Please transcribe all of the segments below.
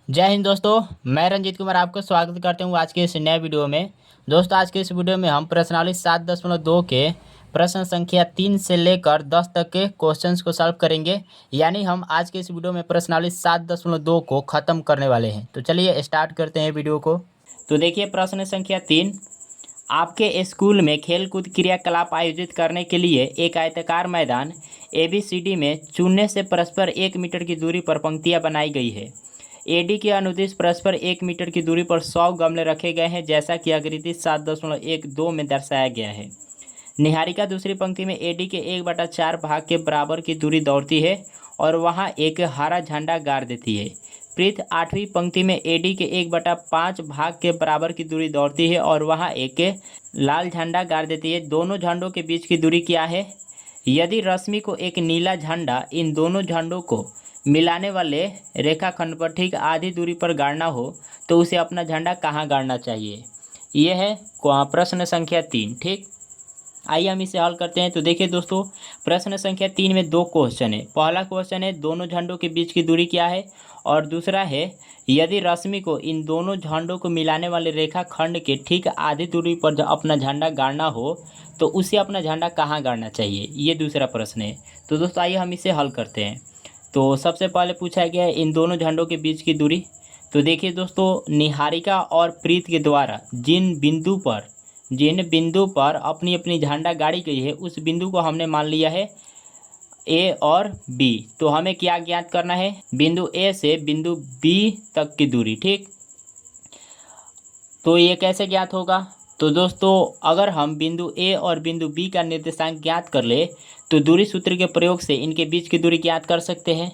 जय हिंद दोस्तों। मैं रंजीत कुमार आपका स्वागत करता हूँ आज के इस नए वीडियो में। दोस्तों आज के इस वीडियो में हम प्रश्नावली 7.2 के प्रश्न संख्या 3 से लेकर 10 तक के क्वेश्चंस को सॉल्व करेंगे। यानी हम आज के इस वीडियो में प्रश्नावली 7.2 को ख़त्म करने वाले हैं। तो चलिए स्टार्ट करते हैं वीडियो को। तो देखिए प्रश्न संख्या 3। आपके स्कूल में खेलकूद क्रियाकलाप आयोजित करने के लिए एक आयताकार मैदान ABCD में चुनने से परस्पर 1 मीटर की दूरी पर पंक्तियां बनाई गई है। AD के अनुदिश परस्पर 1 मीटर की दूरी पर 100 गमले रखे गए हैं, जैसा कि आकृति 7.12 में दर्शाया गया है। निहारिका दूसरी पंक्ति में AD के 1/4 भाग के बराबर की दूरी दौड़ती है और वहां एक हरा झंडा गाड़ देती है। प्रीत 8वीं पंक्ति में AD के 1/5 भाग के बराबर की दूरी दौड़ती है और वहां एक लाल झंडा गाड़ देती है। दोनों झंडों के बीच की दूरी क्या है? यदि रश्मि को एक नीला झंडा इन दोनों झंडों को मिलाने वाले रेखाखंड पर ठीक आधी दूरी पर गाड़ना हो तो उसे अपना झंडा कहाँ गाड़ना चाहिए? यह है प्रश्न संख्या 3। ठीक, आइए हम इसे हल करते हैं। तो देखिए दोस्तों, प्रश्न संख्या 3 में 2 क्वेश्चन है। पहला क्वेश्चन है दोनों झंडों के बीच की दूरी क्या है, और दूसरा है यदि रश्मि को इन दोनों झंडों को मिलाने वाले रेखाखंड के ठीक आधी दूरी पर अपना झंडा गाड़ना हो तो उसे अपना झंडा कहाँ गाड़ना चाहिए, ये दूसरा प्रश्न है। तो दोस्तों आइए हम इसे हल करते हैं। तो सबसे पहले पूछा गया है इन दोनों झंडों के बीच की दूरी। तो देखिए दोस्तों, निहारिका और प्रीत के द्वारा जिन बिंदु पर अपनी अपनी झंडा गाड़ी गई है उस बिंदु को हमने मान लिया है A और B। तो हमें क्या ज्ञात करना है? बिंदु A से बिंदु B तक की दूरी। ठीक, तो ये कैसे ज्ञात होगा? तो दोस्तों अगर हम बिंदु A और बिंदु B का निर्देशांक ज्ञात कर ले तो दूरी सूत्र के प्रयोग से इनके बीच की दूरी ज्ञात कर सकते हैं,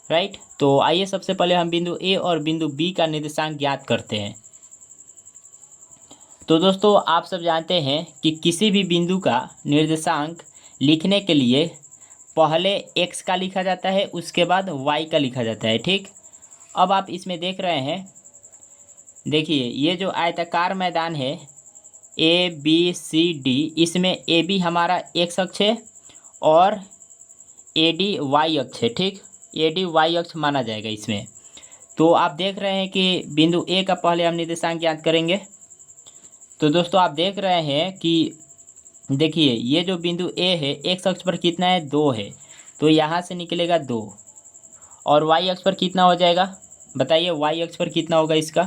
राइट। तो आइए सबसे पहले हम बिंदु A और बिंदु B का निर्देशांक ज्ञात करते हैं। तो दोस्तों आप सब जानते हैं कि किसी भी बिंदु का निर्देशांक लिखने के लिए पहले x का लिखा जाता है, उसके बाद y का लिखा जाता है। ठीक, अब आप इसमें देख रहे हैं, देखिए ये जो आयताकार मैदान है ABCD, इसमें AB हमारा x अक्ष है और AD y अक्ष है। ठीक, AD y अक्ष माना जाएगा इसमें। तो आप देख रहे हैं कि बिंदु A का पहले हम निर्देशांक ज्ञात करेंगे। तो दोस्तों आप देख रहे हैं कि देखिए ये जो बिंदु A है x अक्ष पर कितना है? 2 है। तो यहाँ से निकलेगा 2 और y अक्ष पर कितना हो जाएगा बताइए? y अक्ष पर कितना होगा इसका?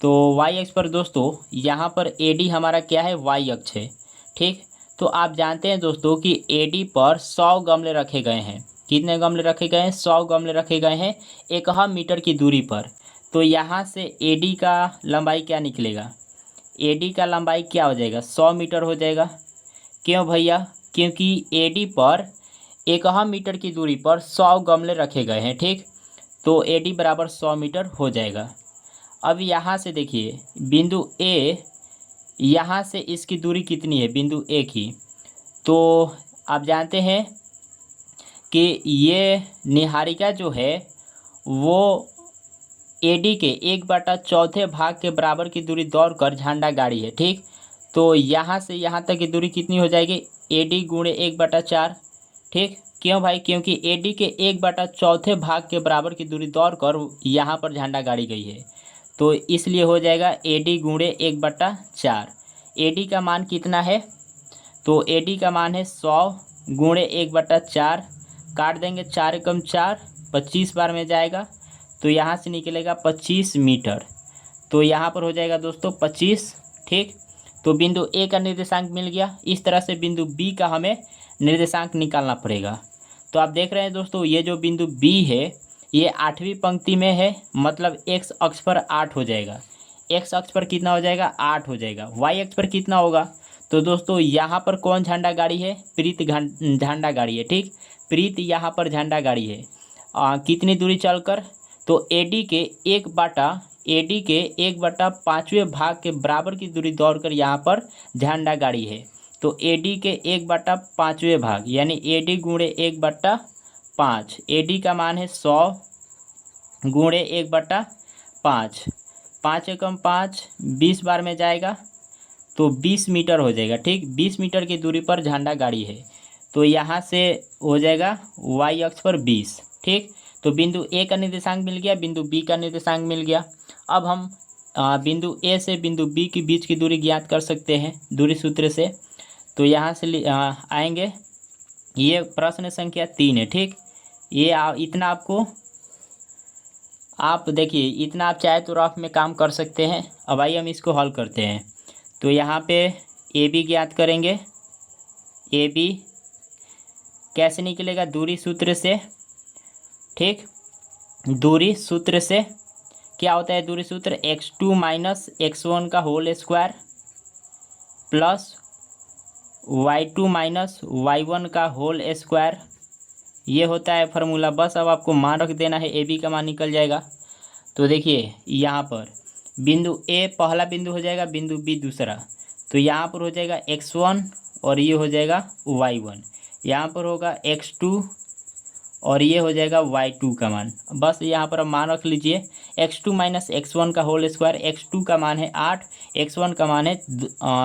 तो y अक्ष पर दोस्तों यहाँ पर AD हमारा क्या है? y अक्ष है। ठीक, तो आप जानते हैं दोस्तों कि AD पर 100 गमले रखे गए हैं। कितने गमले रखे गए हैं? 100 गमले रखे गए हैं 1 मीटर की दूरी पर। तो यहाँ से AD का लंबाई क्या निकलेगा? AD का लंबाई क्या हो जाएगा? 100 मीटर हो जाएगा। क्यों भैया? क्योंकि AD पर 1 मीटर की दूरी पर 100 गमले रखे गए हैं। ठीक, तो AD बराबर 100 मीटर हो जाएगा। अब यहाँ से देखिए बिंदु A, यहाँ से इसकी दूरी कितनी है बिंदु A की? तो आप जानते हैं कि ये निहारिका जो है वो AD के 1/4 भाग के बराबर की दूरी दौड़कर झंडा गाड़ी है। ठीक, तो यहाँ से यहाँ तक की दूरी कितनी हो जाएगी? AD गुणे 1/4। ठीक, क्यों भाई? क्योंकि AD के 1/4 भाग के बराबर की दूरी दौड़कर यहाँ पर झंडा गाड़ी गई है, तो इसलिए हो जाएगा AD गुणे 1/4। AD का मान कितना है? तो AD का मान है 100 गुणे 1/4। काट देंगे 4 एकम 4, 25 बार में जाएगा तो यहाँ से निकलेगा 25 मीटर। तो यहाँ पर हो जाएगा दोस्तों 25। ठीक, तो बिंदु A का निर्देशांक मिल गया। इस तरह से बिंदु B का हमें निर्देशांक निकालना पड़ेगा। तो आप देख रहे हैं दोस्तों ये जो बिंदु B है ये 8वीं पंक्ति में है, मतलब x अक्ष पर 8 हो जाएगा। x अक्ष पर कितना हो जाएगा? 8 हो जाएगा। y अक्ष पर कितना होगा? तो दोस्तों यहाँ पर कौन झंडा गाड़ी है? प्रीत झंडा गाड़ी है। ठीक, प्रीत यहाँ पर झंडा गाड़ी है। कितनी दूरी चलकर? तो AD के 1/5वें भाग के बराबर की दूरी दौड़कर यहाँ पर झंडा गाड़ी है। तो AD के 1/5वें भाग यानी AD गुणे 1/5। AD का मान है 100 गुणे 1/5। 5 एकम 5, 20 बार में जाएगा तो 20 मीटर हो जाएगा। ठीक, 20 मीटर की दूरी पर झंडा गाड़ी है। तो यहाँ से हो जाएगा y अक्ष पर 20। ठीक, तो बिंदु ए का निर्देशांक मिल गया, बिंदु बी का निर्देशांक मिल गया। अब हम बिंदु ए से बिंदु बी के बीच की दूरी ज्ञात कर सकते हैं दूरी सूत्र से। तो यहाँ से आएंगे, ये प्रश्न संख्या 3 है, ठीक। ये इतना आपको, आप देखिए इतना आप चाहे तो रफ में काम कर सकते हैं। अब आइए हम इसको हल करते हैं। तो यहाँ पे ए बी ज्ञात करेंगे। ए बी कैसे निकलेगा? दूरी सूत्र से, ठीक। दूरी सूत्र से क्या होता है? दूरी सूत्र x2 माइनस x1 का whole square plus y2 minus y1 का होल स्क्वायर, ये होता है फार्मूला। बस अब आपको मान रख देना है, ए बी का मान निकल जाएगा। तो देखिए यहाँ पर बिंदु ए पहला बिंदु हो जाएगा, बिंदु बी दूसरा। तो यहाँ पर हो जाएगा x1 और ये हो जाएगा y1। यहाँ पर होगा x2 और ये हो जाएगा y2 का मान। बस यहाँ पर अब मान रख लीजिए, x2 माइनस x1 का होल स्क्वायर। x2 का मान है 8, x1 का मान है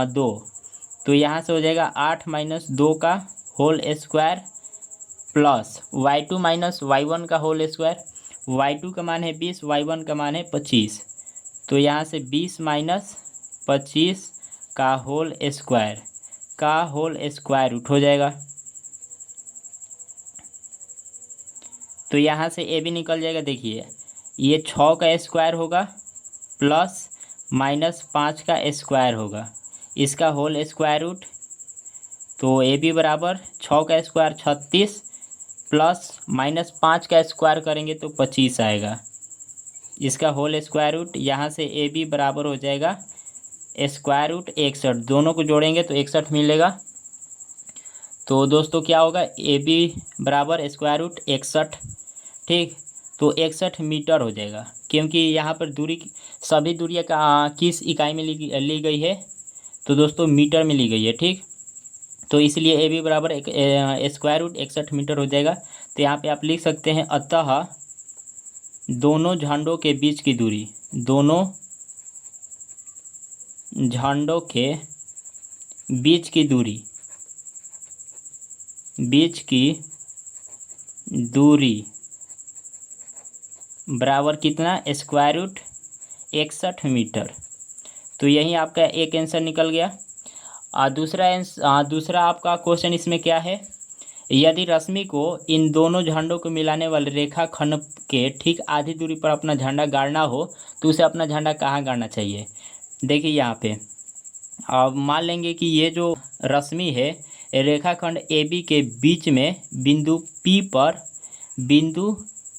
2। तो यहाँ से हो जाएगा 8 माइनस 2 का whole square plus y2 minus y1 का होल स्क्वायर। y2 का मान है 20, y1 का मान है 25। तो यहाँ से 20 माइनस 25 का होल स्क्वायर रूट हो जाएगा। तो यहाँ से ए भी निकल जाएगा। देखिए ये 6 का स्क्वायर होगा प्लस माइनस 5 का स्क्वायर होगा, इसका होल स्क्वायर रूट। तो ए बी बराबर 6 का स्क्वायर 36 प्लस माइनस 5 का स्क्वायर करेंगे तो 25 आएगा, इसका होल स्क्वायर रूट। यहाँ से ए बी बराबर हो जाएगा स्क्वायर रूट 61। दोनों को जोड़ेंगे तो 61 मिलेगा। तो दोस्तों क्या होगा? ए बी बराबर स्क्वायर रूट 61, ठीक। तो 61 मीटर हो जाएगा, क्योंकि यहाँ पर दूरी सभी दूरियाँ का किस इकाई में ली गई है? तो दोस्तों मीटर में ली गई है, ठीक। तो इसलिए ए बी बराबर स्क्वायर रूट 61 मीटर हो जाएगा। तो यहाँ पे आप लिख सकते हैं, अतः दोनों झंडों के बीच की दूरी, दोनों झंडों के बीच की दूरी बराबर कितना? Square root 61 metre. तो यही आपका एक आंसर निकल गया। दूसरा आपका क्वेश्चन इसमें क्या है? यदि रश्मि को इन दोनों झंडों को मिलाने वाले रेखाखंड के ठीक आधी दूरी पर अपना झंडा गाड़ना हो तो उसे अपना झंडा कहाँ गाड़ना चाहिए? देखिए यहाँ पे अब मान लेंगे कि ये जो रश्मि है रेखाखंड ए बी के बीच में बिंदु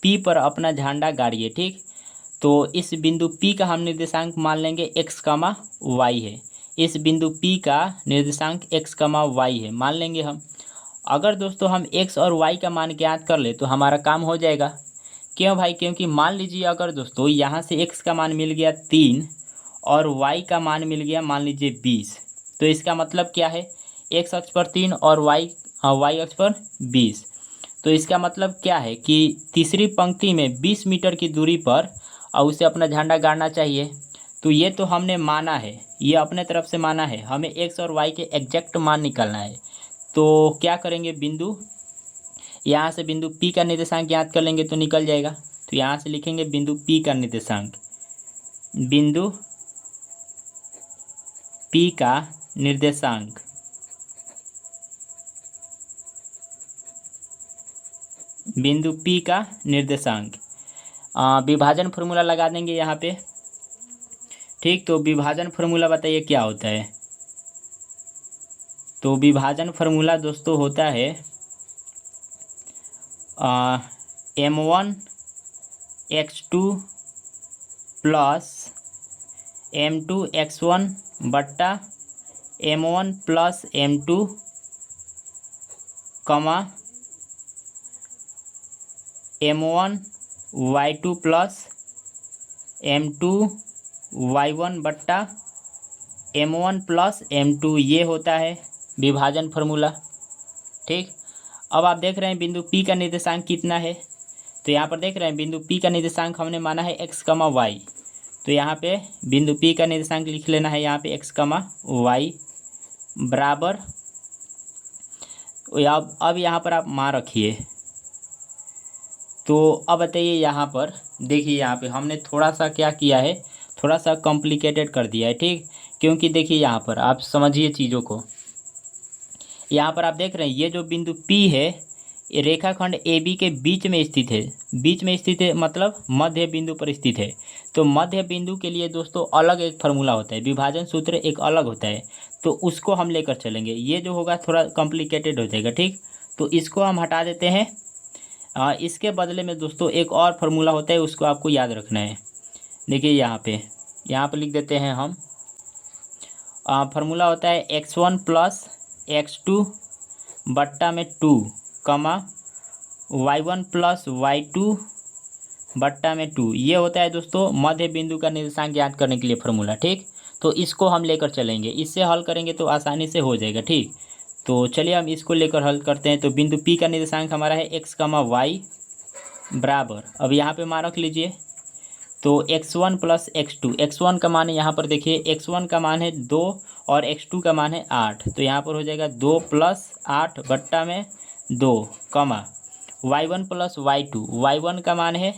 P पर अपना झंडा गाड़िए, ठीक। तो इस बिंदु P का हम निर्देशांक मान लेंगे x, y है। इस बिंदु P का निर्देशांक x, y है मान लेंगे हम। अगर दोस्तों हम x और y का मान ज्ञात कर ले तो हमारा काम हो जाएगा। क्यों भाई? क्योंकि मान लीजिए अगर दोस्तों यहाँ से x का मान मिल गया 3 और y का मान मिल गया मान लीजिए 20, तो इसका मतलब क्या है? x अक्ष पर 3 और y अक्ष पर 20। तो इसका मतलब क्या है कि तीसरी पंक्ति में 20 मीटर की दूरी पर और उसे अपना झंडा गाड़ना चाहिए। तो ये तो हमने माना है, ये अपने तरफ से माना है, हमें x और y के एग्जैक्ट मान निकालना है। तो क्या करेंगे? यहाँ से बिंदु P का निर्देशांक ज्ञात कर लेंगे तो निकल जाएगा। तो यहाँ से लिखेंगे बिंदु P का निर्देशांक, बिंदु P का निर्देशांक विभाजन फार्मूला लगा देंगे यहाँ पे, ठीक। तो विभाजन फार्मूला बताइए क्या होता है? तो विभाजन फार्मूला दोस्तों होता है m1 x2 plus m2 x1 बट्टा m1 प्लस m2 कमा m1 y2 plus m2 y1 बट्टा m1 प्लस m2, ये होता है विभाजन फार्मूला, ठीक। अब आप देख रहे हैं बिंदु P का निर्देशांक कितना है? तो यहाँ पर देख रहे हैं बिंदु P का निर्देशांक हमने माना है x, y। तो यहाँ पे बिंदु P का निर्देशांक लिख लेना है यहाँ पे x, y बराबर। अब यहाँ पर आप मान रखिए, तो अब बताइए यहाँ पर देखिए, यहाँ पे हमने थोड़ा सा क्या किया है, थोड़ा सा कॉम्प्लिकेटेड कर दिया है, ठीक। क्योंकि देखिए यहाँ पर आप समझिए चीज़ों को। यहाँ पर आप देख रहे हैं ये जो बिंदु P है, ये रेखाखंड AB के बीच में स्थित है। बीच में स्थित है मतलब मध्य बिंदु पर स्थित है। तो मध्य बिंदु के लिए दोस्तों अलग एक फार्मूला होता है, विभाजन सूत्र एक अलग होता है। तो उसको हम लेकर चलेंगे। ये जो होगा थोड़ा कॉम्प्लिकेटेड हो जाएगा, ठीक। तो इसको हम हटा देते हैं। इसके बदले में दोस्तों एक और फार्मूला होता है, उसको आपको याद रखना है। देखिए यहाँ पे लिख देते हैं हम। फार्मूला होता है x1 + x2 बट्टा में 2 कमा y1 + y2 बट्टा में 2। ये होता है दोस्तों मध्य बिंदु का निर्देशांक ज्ञात करने के लिए फार्मूला, ठीक। तो इसको हम लेकर चलेंगे, इससे हल करेंगे तो आसानी से हो जाएगा, ठीक। तो चलिए हम इसको लेकर हल करते हैं। तो बिंदु P का निर्देशांक हमारा है x, y बराबर, अब यहाँ पे मान रख लीजिए। तो x1 + x2, x1 का मान है यहाँ पर देखिए, x1 का मान है 2 और x2 का मान है 8। तो यहाँ पर हो जाएगा 2 + 8 बट्टा में 2 कमा y1 + y2, y1 का मान है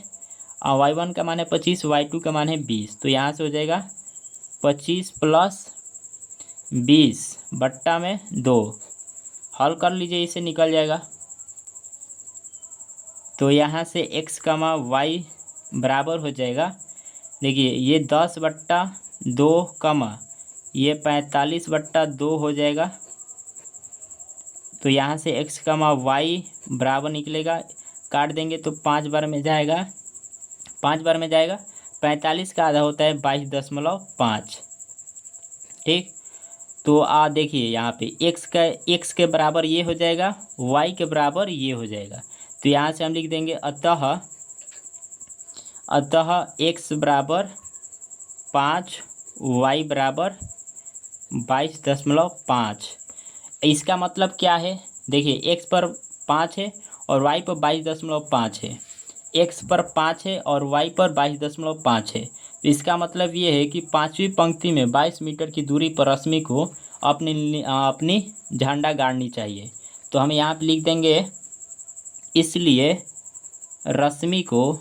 25, y2 का मान है 20। तो यहाँ से हो जाएगा 25 + 20 बट्टा में 2। हल कर लीजिए, इसे निकल जाएगा। तो यहाँ से x, y बराबर हो जाएगा, देखिए ये 10/2 कमा ये 45/2 हो जाएगा। तो यहाँ से x, y बराबर निकलेगा, काट देंगे तो 5 बार में जाएगा, 5 बार में जाएगा। 45 का आधा होता है 22.5, ठीक। तो देखिए यहाँ पे x के बराबर ये हो जाएगा, y के बराबर ये हो जाएगा। तो यहाँ से हम लिख देंगे अतः x बराबर 5, y बराबर 22.5। इसका मतलब क्या है, देखिए x पर 5 है और y पर 22.5 है। x पर 5 है और y पर 22.5 है। तो इसका मतलब ये है कि पाँचवीं पंक्ति में 22 मीटर की दूरी पर रश्मि को अपनी झंडा गाड़नी चाहिए। तो हम यहाँ पे लिख देंगे, इसलिए रश्मि को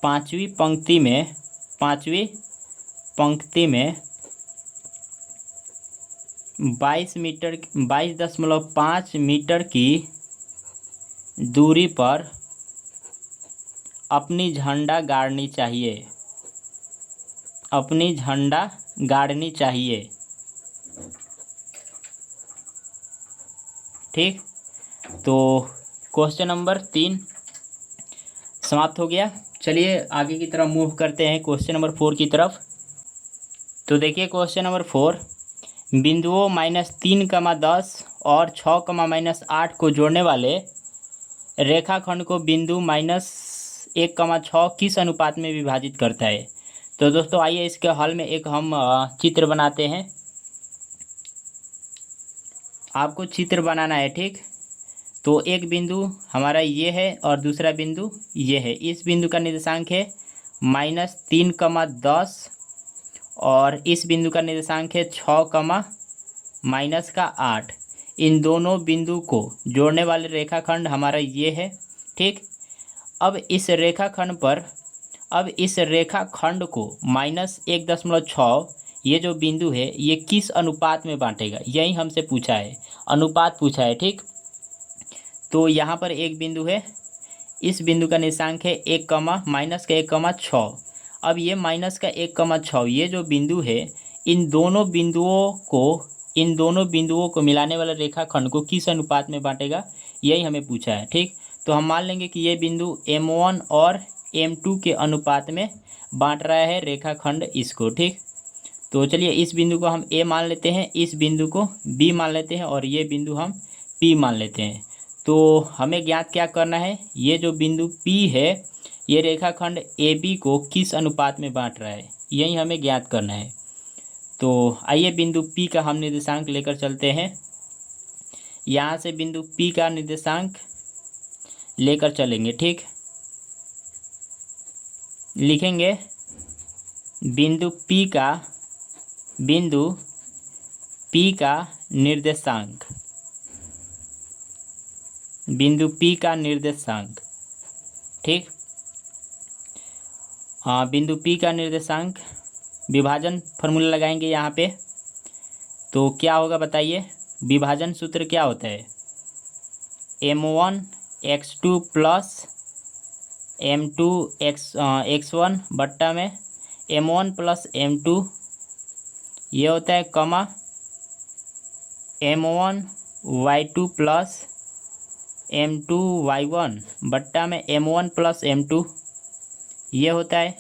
पाँचवीं पंक्ति में 22.5 मीटर की दूरी पर अपनी झंडा गाड़नी चाहिए, ठीक। तो क्वेश्चन नंबर 3 समाप्त हो गया। चलिए आगे की तरफ मूव करते हैं क्वेश्चन नंबर 4 की तरफ। तो देखिए क्वेश्चन नंबर 4, बिंदुओं -3, 10 और 6, -8 को जोड़ने वाले रेखाखंड को बिंदु -1, 6 किस अनुपात में विभाजित करता है। तो दोस्तों आइए इसके हल में एक हम चित्र बनाते हैं। आपको चित्र बनाना है, ठीक। तो एक बिंदु हमारा ये है और दूसरा बिंदु ये है। इस बिंदु का निर्देशांक है -3, 10 और इस बिंदु का निर्देशांक है 6, -8। इन दोनों बिंदु को जोड़ने वाले रेखाखंड हमारा ये है, ठीक। अब इस रेखाखंड को -1.6 ये जो बिंदु है ये किस अनुपात में बांटेगा, यही हमसे पूछा है, अनुपात पूछा है, ठीक। तो यहाँ पर एक बिंदु है, इस बिंदु का निर्देशांक है 1, -1, 6। अब ये -1, 6 ये जो बिंदु है, इन दोनों बिंदुओं को मिलाने वाला रेखाखंड को किस अनुपात में बांटेगा, यही हमें पूछा है, ठीक। तो हम मान लेंगे कि ये बिंदु M1 और M2 के अनुपात में बांट रहा है रेखाखंड इसको, ठीक। तो चलिए इस बिंदु को हम A मान लेते हैं, इस बिंदु को B मान लेते हैं और ये बिंदु हम P मान लेते हैं। तो हमें ज्ञात क्या करना है, ये जो बिंदु P है ये रेखाखंड AB को किस अनुपात में बांट रहा है, यही हमें ज्ञात करना है। तो आइए बिंदु P का हम निर्देशांक लेकर चलते हैं। यहाँ से बिंदु P का निर्देशांक लेकर चलेंगे, ठीक। लिखेंगे बिंदु P का निर्देशांक बिंदु P का निर्देशांक, ठीक। हाँ, बिंदु P का निर्देशांक, विभाजन फार्मूला लगाएंगे यहाँ पे, तो क्या होगा बताइए। विभाजन सूत्र क्या होता है, m1 x2 plus m2 x1 बट्टा में m1 प्लस m2 ये होता है, कमा m1 y2 plus m2 y1 बट्टा में m1 प्लस m2 ये होता है।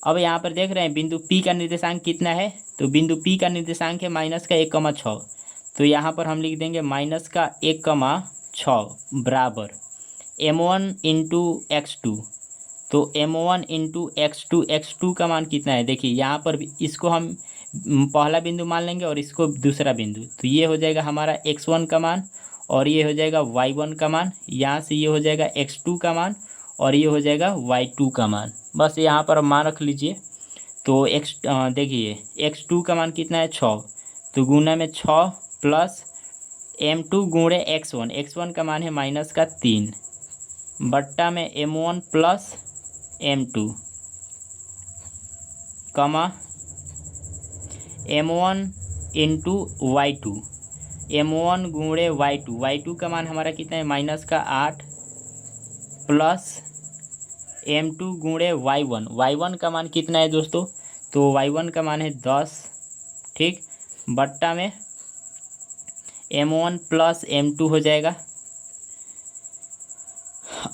अब यहाँ पर देख रहे हैं बिंदु P का निर्देशांक कितना है, तो बिंदु P का निर्देशांक है -1,6, तो यहाँ पर हम लिख देंगे -1,6 बराबर m1 इंटू x2, तो m1 इंटू x2 का मान कितना है, देखिए यहाँ पर भी इसको हम पहला बिंदु मान लेंगे और इसको दूसरा बिंदु, तो ये हो जाएगा हमारा x1 का मान और ये हो जाएगा y1 का मान, यहाँ से ये हो जाएगा x2 का मान और ये हो जाएगा y2 का मान। बस यहाँ पर मान रख लीजिए। तो देखिए x2 का मान कितना है 6, तो गुना में 6 प्लस m2 गुणे x1 का मान है -3 बट्टा में m1 प्लस m2 कमा m1 इंटू y2, m1 गुणे y2 का मान हमारा कितना है -8 प्लस m2 गुणे y1 का मान कितना है दोस्तों, तो y1 का मान है 10, ठीक, बट्टा में m1 प्लस m2 हो जाएगा।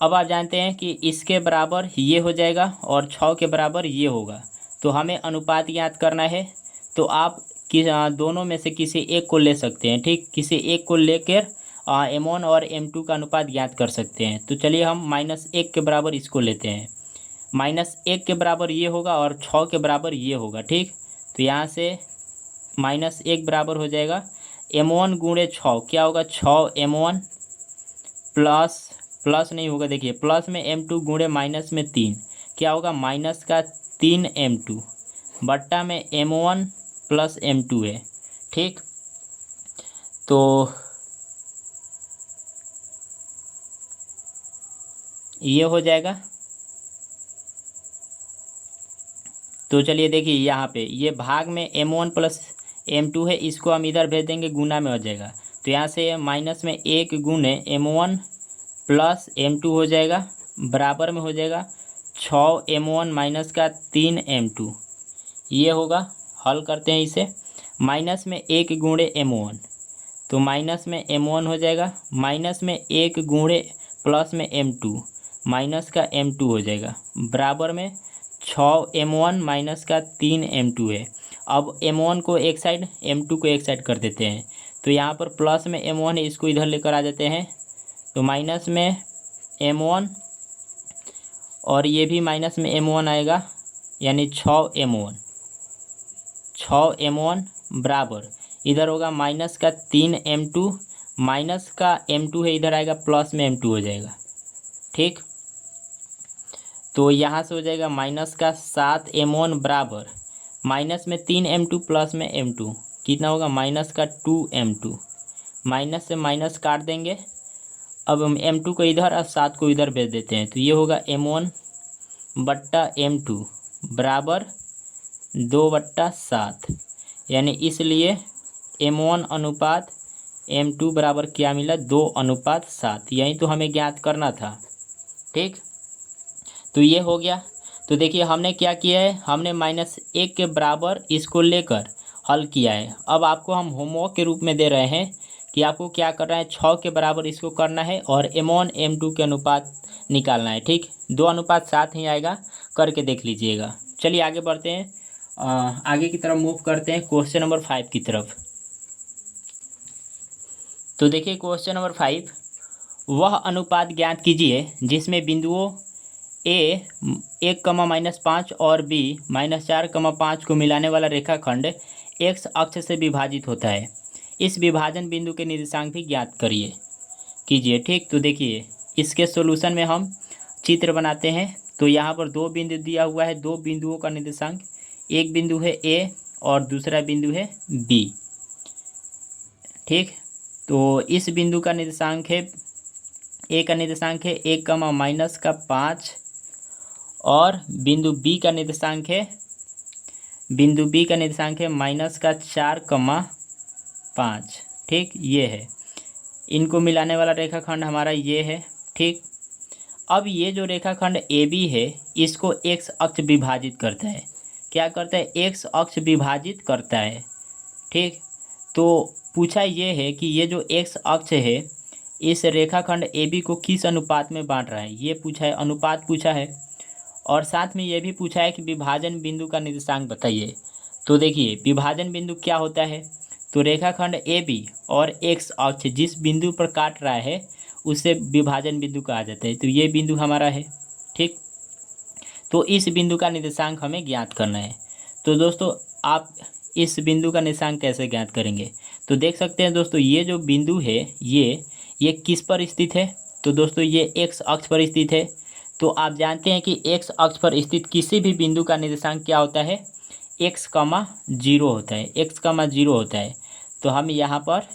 अब आप जानते हैं कि इसके बराबर ये हो जाएगा और 6 के बराबर ये होगा, तो हमें अनुपात ज्ञात करना है। तो आप दोनों में से किसी एक को ले सकते हैं, ठीक, किसी एक को लेकर m1 और m2 का अनुपात ज्ञात कर सकते हैं। तो चलिए हम -1 के बराबर इसको लेते हैं, -1 के बराबर ये होगा और 6 के बराबर ये होगा, ठीक। तो यहाँ से -1 बराबर हो जाएगा m1 गुणे 6, क्या होगा 6 m1 प्लस नहीं होगा, देखिए प्लस में m2 गुणे माइनस में 3, क्या होगा -3 m2 बट्टा में m1 प्लस m2 है, ठीक। तो ये हो जाएगा। तो चलिए देखिए यहाँ पे ये भाग में m1 प्लस m2 है, इसको हम इधर भेज देंगे, गुना में हो जाएगा। तो यहाँ से माइनस में 1 गुने m1 प्लस m2 हो जाएगा, बराबर में हो जाएगा 6 m1 माइनस का 3 m2, ये होगा। हल करते हैं इसे, माइनस में 1 गुणे m1, तो माइनस में m1 हो जाएगा, माइनस में 1 गुणे प्लस में m2, माइनस का m2 हो जाएगा, बराबर में 6 m1 माइनस का 3 m2 है। अब m1 को एक साइड m2 को एक साइड कर देते हैं, तो यहाँ पर प्लस में m1 है, इसको इधर लेकर आ जाते हैं, तो माइनस में m1 और ये भी माइनस में m1 आएगा, यानी 6 m1 बराबर इधर होगा माइनस का 3 m2, माइनस का m2 है इधर आएगा, प्लस में m2 हो जाएगा, ठीक। तो यहाँ से हो जाएगा माइनस का 7 m1 बराबर माइनस में 3 m2 प्लस में m2 कितना होगा माइनस का 2 m2, माइनस से माइनस काट देंगे। अब हम m2 को इधर और 7 को इधर भेज देते हैं, तो ये होगा m1 बट्टा m2 बराबर 2/7, यानी इसलिए m1 अनुपात m2 बराबर क्या मिला 2/7, यही तो हमें ज्ञात करना था, ठीक। तो ये हो गया। तो देखिए हमने क्या किया है, हमने -1 के बराबर इसको लेकर हल किया है। अब आपको हम होमवर्क के रूप में दे रहे हैं कि आपको क्या करना है, 6 के बराबर इसको करना है और m1 m2 के अनुपात निकालना है, ठीक। 2/7 ही आएगा, करके देख लीजिएगा। चलिए आगे बढ़ते हैं, आगे की तरफ मूव करते हैं क्वेश्चन नंबर 5 की तरफ। तो देखिए क्वेश्चन नंबर 5, वह अनुपात ज्ञात कीजिए जिसमें बिंदुओं A 1, -5 और B -4, 5 को मिलाने वाला रेखाखंड x अक्ष से विभाजित होता है। इस विभाजन बिंदु के निर्देशांक भी ज्ञात कीजिए, ठीक। तो देखिए इसके सॉल्यूशन में हम चित्र बनाते हैं। तो यहाँ पर 2 बिंदु दिया हुआ है, 2 बिंदुओं का निर्देशांक, एक बिंदु है A और दूसरा बिंदु है B, ठीक। तो इस बिंदु का निर्देशांक है ए का निर्देशांक है 1, -5 और बिंदु बी का निर्देशांक है -4, ठीक, ये है। इनको मिलाने वाला रेखाखंड हमारा ये है, ठीक। अब ये जो रेखाखंड ए बी है इसको एक्स अक्ष विभाजित करता है। क्या करता है? एक्स अक्ष विभाजित करता है, ठीक। तो पूछा ये है कि ये जो एक्स अक्ष है इस रेखाखंड ए बी को किस अनुपात में बांट रहा है, ये पूछा है, अनुपात पूछा है। और साथ में ये भी पूछा है कि विभाजन बिंदु का निर्देशांक बताइए। तो देखिए विभाजन बिंदु क्या होता है, तो रेखाखंड ए बी और एक्स अक्ष जिस बिंदु पर काट रहा है उसे विभाजन बिंदु कहा जाता है। तो ये बिंदु हमारा है, ठीक। तो इस बिंदु का निर्देशांक हमें ज्ञात करना है। तो दोस्तों आप इस बिंदु का निर्देशांक कैसे ज्ञात करेंगे? तो देख सकते हैं दोस्तों ये जो बिंदु है ये किस पर स्थित है? तो दोस्तों ये एक्स अक्ष पर स्थित है। तो आप जानते हैं कि एक्स अक्ष पर स्थित किसी भी बिंदु का निर्देशांक क्या होता है? x,0 होता है, x,0 होता है। तो हम यहाँ पर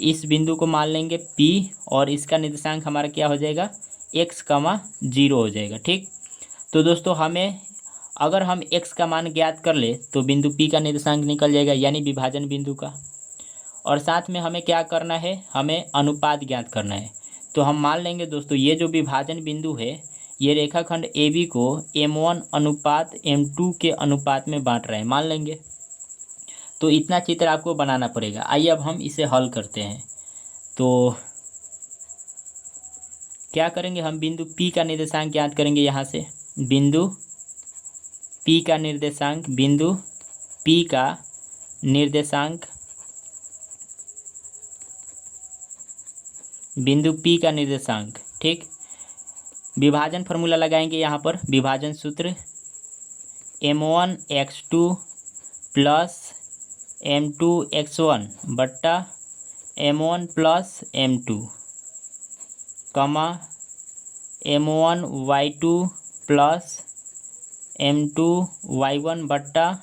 इस बिंदु को मान लेंगे P और इसका निर्देशांक हमारा क्या हो जाएगा? x,0 हो जाएगा, ठीक। तो दोस्तों हमें अगर हम x का मान ज्ञात कर ले तो बिंदु P का निर्देशांक निकल जाएगा, यानी विभाजन बिंदु का। और साथ में हमें क्या करना है? हमें अनुपात ज्ञात करना है। तो हम मान लेंगे दोस्तों ये जो विभाजन बिंदु है ये रेखाखंड ए बी को m1 अनुपात m2 के अनुपात में बांट रहा है, मान लेंगे। तो इतना चित्र आपको बनाना पड़ेगा। आइए अब हम इसे हल करते हैं। तो क्या करेंगे? हम बिंदु P का निर्देशांक ज्ञात करेंगे। यहाँ से बिंदु P का निर्देशांक, ठीक। विभाजन फार्मूला लगाएंगे यहाँ पर, विभाजन सूत्र m1x2 प्लस m2x1 बट्टा m1 प्लस m2 कमा m1y2 प्लस m2y1 बट्टा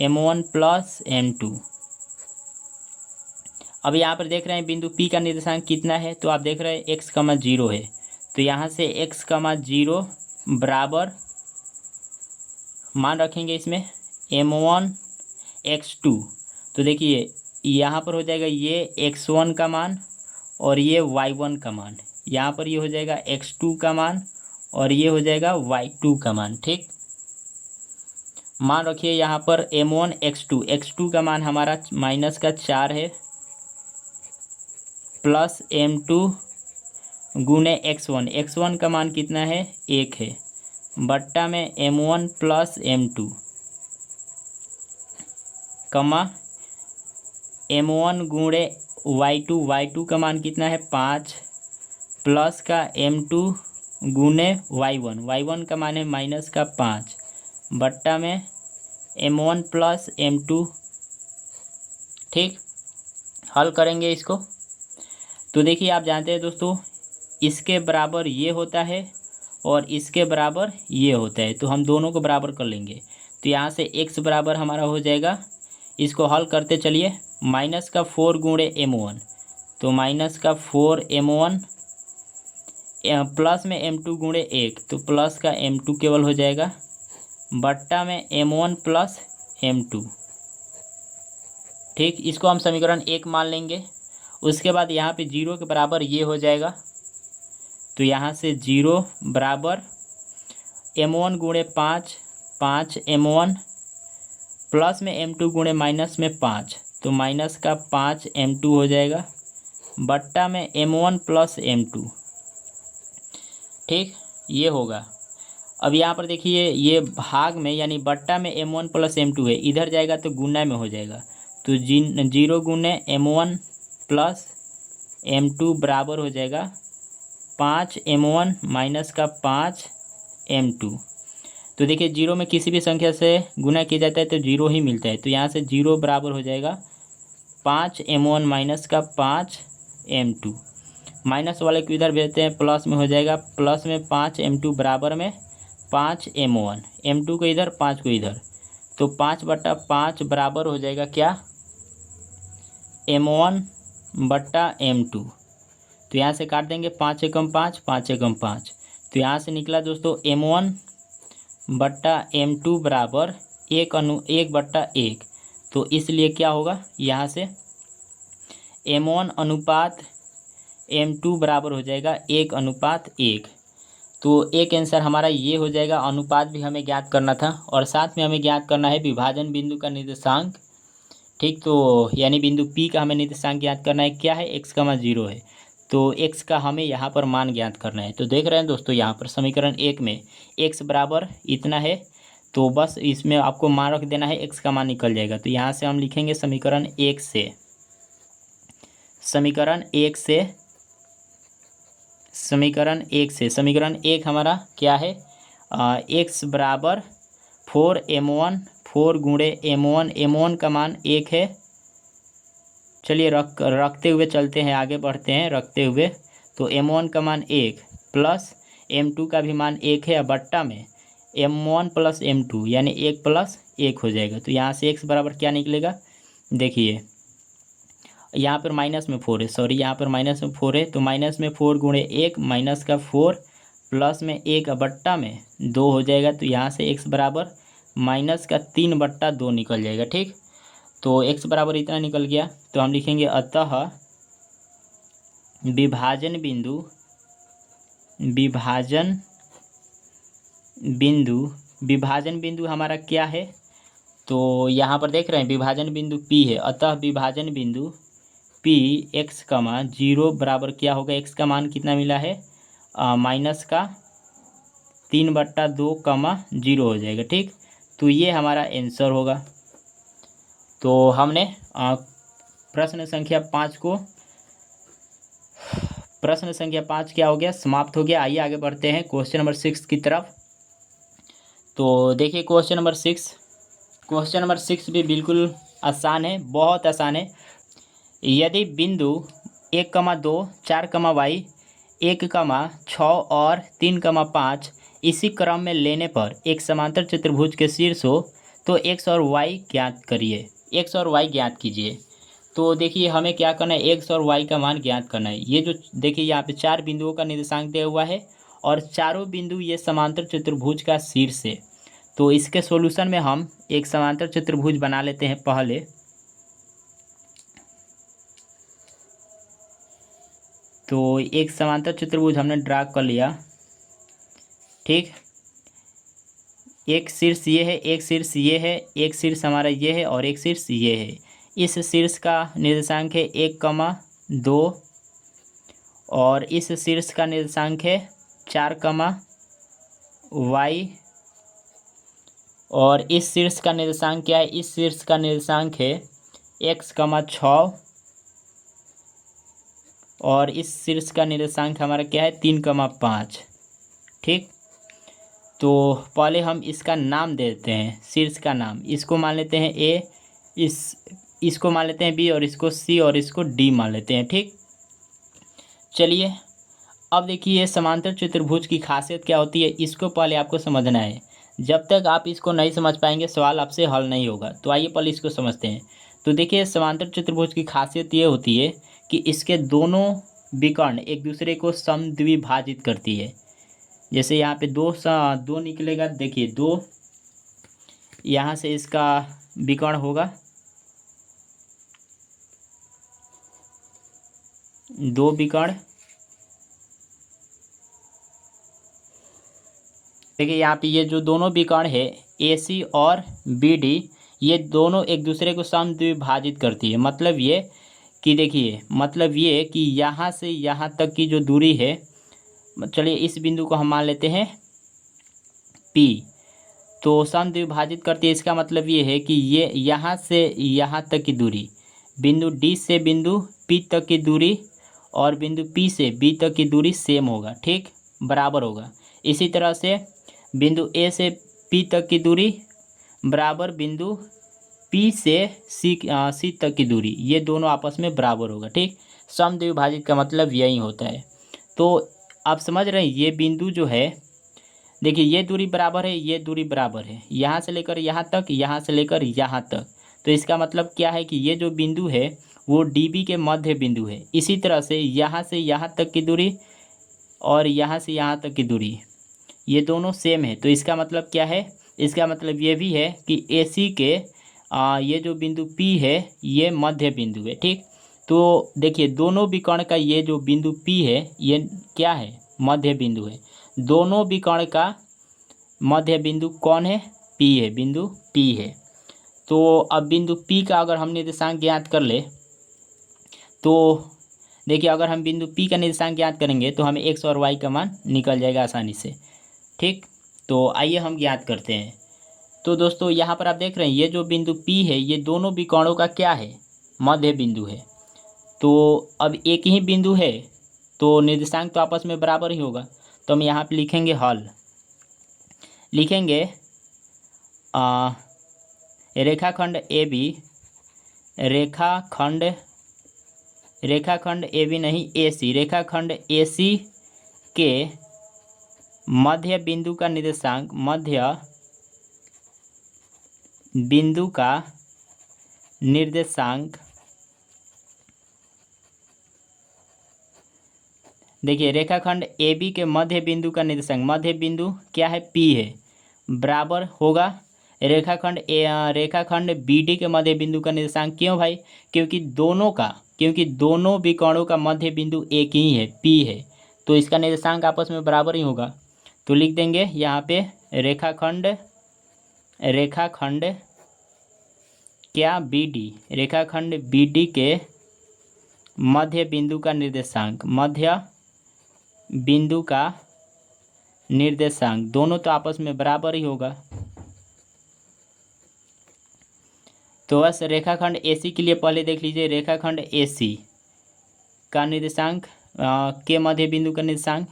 m1 प्लस m2। अब यहाँ पर देख रहे हैं बिंदु P का निर्देशांक कितना है? तो आप देख रहे हैं x,0 है। तो यहाँ से x,0 बराबर मान रखेंगे इसमें m1x2। तो देखिए यहाँ पर हो जाएगा ये x1 का मान और ये y1 का मान। यहाँ पर ये हो जाएगा x2 का मान और ये हो जाएगा y2 का मान, ठीक। मान रखिए यहाँ पर m1x2 का मान हमारा -4 है प्लस m2 गुने x1 का मान कितना है? 1 है बट्टा में m1 प्लस m2 कमा m1 गुणे y2 का मान कितना है? 5 प्लस का m2 गुने y1 का मान है -5 बट्टा में m1 प्लस m2, ठीक। हल करेंगे इसको। तो देखिए आप जानते हैं दोस्तों इसके बराबर ये होता है और इसके बराबर ये होता है, तो हम दोनों को बराबर कर लेंगे। तो यहाँ से x बराबर हमारा हो जाएगा, इसको हल करते चलिए, -4 गुणे m1, तो -4 m1 प्लस में m2 गुणे 1, तो प्लस का m2 केवल हो जाएगा बट्टा में m1 प्लस m2, ठीक। इसको हम समीकरण 1 मान लेंगे। उसके बाद यहाँ पे 0 के बराबर ये हो जाएगा। तो यहाँ से 0 बराबर m1 गुणे 5 m1 प्लस में m2 गुणे माइनस में 5, तो माइनस का 5 m2 हो जाएगा बट्टा में m1 प्लस m2, ठीक, ये होगा। अब यहाँ पर देखिए ये भाग में यानी बट्टा में m1 प्लस m2 है, इधर जाएगा तो गुना में हो जाएगा। तो 0 गुने m1 प्लस m2 बराबर हो जाएगा 5 m1 माइनस का 5 m2। तो देखिए 0 में किसी भी संख्या से गुना किया जाता है तो 0 ही मिलता है। तो यहाँ से 0 बराबर हो जाएगा 5 m1 माइनस का 5 m2। माइनस वाले को इधर भेजते हैं, प्लस में हो जाएगा, प्लस में 5 m2 बराबर में 5 m1, m2 को इधर 5 को इधर, तो 5/5 बराबर हो जाएगा क्या? m1/m2। तो तो यहाँ से काट देंगे, 5 एकम 5, 5 एकम 5। तो यहाँ से निकला दोस्तों M1 बट्टा M2 बराबर 1/1। तो इसलिए क्या होगा, यहाँ से M1 अनुपात M2 बराबर हो जाएगा 1/1। तो एक आंसर हमारा ये हो जाएगा। अनुपात भी हमें ज्ञात करना था और साथ में हमें ज्ञात करना है विभाजन बिंदु का निर्देशांक। ठीक, तो यानी बिंदु P का हमें निर्देशांक ज्ञात करना है, क्या है, x,0 है। तो x का हमें यहाँ पर मान ज्ञात करना है। तो देख रहे हैं दोस्तों, यहाँ पर समीकरण 1 में x बराबर इतना है, तो बस इसमें आपको मान रख देना है, x का मान निकल जाएगा। तो यहाँ से हम लिखेंगे समीकरण 1 से, समीकरण 1 हमारा क्या है, x बराबर 4M1, 4 गुणे M1 का मान 1 है। चलिए रखते हुए चलते हैं, आगे बढ़ते हैं रखते हुए। तो M1 का मान 1 प्लस M2 का भी मान 1 है, बट्टा में M1 प्लस M2 यानी 1 प्लस 1 हो जाएगा। तो यहाँ से x बराबर क्या निकलेगा, देखिए यहाँ पर माइनस में 4 है, सॉरी यहाँ पर माइनस में 4 है। तो माइनस में 4 गुणे 1 माइनस का 4 प्लस में 1 बट्टा में 2 हो जाएगा। तो यहाँ से x बराबर माइनस का 3/2 निकल जाएगा। ठीक, तो x बराबर इतना निकल गया। तो हम लिखेंगे अतः विभाजन बिंदु हमारा क्या है, तो यहाँ पर देख रहे हैं विभाजन बिंदु P है। अतः विभाजन बिंदु P x,0 बराबर क्या होगा, x का मान कितना मिला है, माइनस का 3/2, 0 हो जाएगा। ठीक, तो ये हमारा आंसर होगा। तो हमने प्रश्न संख्या 5 क्या हो गया, समाप्त हो गया। आइए आगे बढ़ते हैं क्वेश्चन नंबर 6 की तरफ। तो देखिए क्वेश्चन नंबर 6 भी बिल्कुल आसान है, बहुत आसान है। यदि बिंदु 1,2, 4,y, 1,6 और 3,5 इसी क्रम में लेने पर एक समांतर चतुर्भुज के शीर्ष हो तो x और y ज्ञात करिए, x और y ज्ञात कीजिए। तो देखिए हमें क्या करना है, x और y का मान ज्ञात करना है। ये जो देखिए यहाँ पे 4 बिंदुओं का निर्देशांक दिया हुआ है और चारों बिंदु ये समांतर चतुर्भुज का शीर्ष है। तो इसके सॉल्यूशन में हम एक समांतर चतुर्भुज बना लेते हैं पहले। तो एक समांतर चतुर्भुज हमने ड्रा कर लिया। ठीक, एक शीर्ष ये है, एक शीर्ष ये है, एक शीर्ष हमारा ये है और एक शीर्ष ये है। इस शीर्ष का निर्देशांक है 1,2 और इस शीर्ष का निर्देशांक है 4,y और इस शीर्ष का निर्देशांक क्या है, इस शीर्ष का निर्देशांक है x,6 और इस शीर्ष का निर्देशांक हमारा क्या है 3,5। ठीक, तो पहले हम इसका नाम देते हैं, शीर्ष का नाम, इसको मान लेते हैं A, इसको मान लेते हैं B और इसको C और इसको D मान लेते हैं। ठीक, चलिए अब देखिए समांतर चतुर्भुज की खासियत क्या होती है, इसको पहले आपको समझना है। जब तक आप इसको नहीं समझ पाएंगे सवाल आपसे हल नहीं होगा। तो आइए पहले इसको समझते हैं। तो देखिए समांतर चतुर्भुज की खासियत ये होती है कि इसके दोनों विकर्ण एक दूसरे को समद्विभाजित करती है। जैसे यहाँ पे दो निकलेगा, देखिए 2 यहाँ से इसका विकर्ण होगा, 2 विकर्ण। देखिए यहाँ पे ये जो दोनों विकर्ण है AC और BD, ये दोनों एक दूसरे को समद्विभाजित करती है। मतलब ये कि देखिए, मतलब ये कि यहाँ से यहाँ तक की जो दूरी है, चलिए इस बिंदु को हम मान लेते हैं P, तो समद्विभाजित करती है। इसका मतलब ये है कि ये यहाँ से यहाँ तक की दूरी, बिंदु D से बिंदु P तक की दूरी और बिंदु P से B तक की दूरी सेम होगा। ठीक, बराबर होगा। इसी तरह से बिंदु A से P तक की दूरी बराबर बिंदु P से C तक की दूरी, ये दोनों आपस में बराबर होगा। ठीक, समद्विभाजित का मतलब यही होता है। तो आप समझ रहे हैं, ये बिंदु जो है, देखिए ये दूरी बराबर है, ये दूरी बराबर है, यहाँ से लेकर यहाँ तक, यहाँ से लेकर यहाँ तक। तो इसका मतलब क्या है कि ये जो बिंदु है वो DB के मध्य बिंदु है। इसी तरह से यहाँ तक की दूरी और यहाँ से यहाँ तक की दूरी ये दोनों सेम है। तो इसका मतलब क्या है, इसका मतलब ये भी है कि AC के ये जो बिंदु P है ये मध्य बिंदु है। ठीक, तो देखिए दोनों विकर्ण का ये जो बिंदु P है ये क्या है, मध्य बिंदु है। दोनों विकर्ण का मध्य बिंदु कौन है, P है, बिंदु P है। तो अब बिंदु P का अगर हम निर्देशांक ज्ञात कर ले तो देखिए अगर हम बिंदु P का निर्देशांक ज्ञात करेंगे तो हमें x और y का मान निकल जाएगा आसानी से। ठीक, तो आइए हम ज्ञात करते हैं। तो दोस्तों यहाँ पर आप देख रहे हैं ये जो बिंदु P है ये दोनों विकर्णों का क्या है, मध्य बिंदु है। तो अब एक ही बिंदु है तो निर्देशांक तो आपस में बराबर ही होगा। तो हम यहाँ पे लिखेंगे हल, लिखेंगे रेखाखंड AB नहीं AC, रेखाखंड AC के मध्य बिंदु का निर्देशांक, मध्य बिंदु का निर्देशांक, देखिए रेखाखंड AB के मध्य बिंदु का निर्देशांक, मध्य बिंदु क्या है, P है, बराबर होगा रेखाखंड BD के मध्य बिंदु का निर्देशांक। क्यों भाई, क्योंकि दोनों विकर्णों का मध्य बिंदु एक ही है, P है, तो इसका निर्देशांक आपस में बराबर ही होगा। तो लिख देंगे यहाँ पे रेखाखंड क्या BD, रेखाखंड BD के मध्य बिंदु का निर्देशांक, मध्य बिंदु का निर्देशांक दोनों तो आपस में बराबर ही होगा। तो बस रेखाखंड AC के लिए पहले देख लीजिए, रेखाखंड AC का निर्देशांक के मध्य बिंदु का निर्देशांक।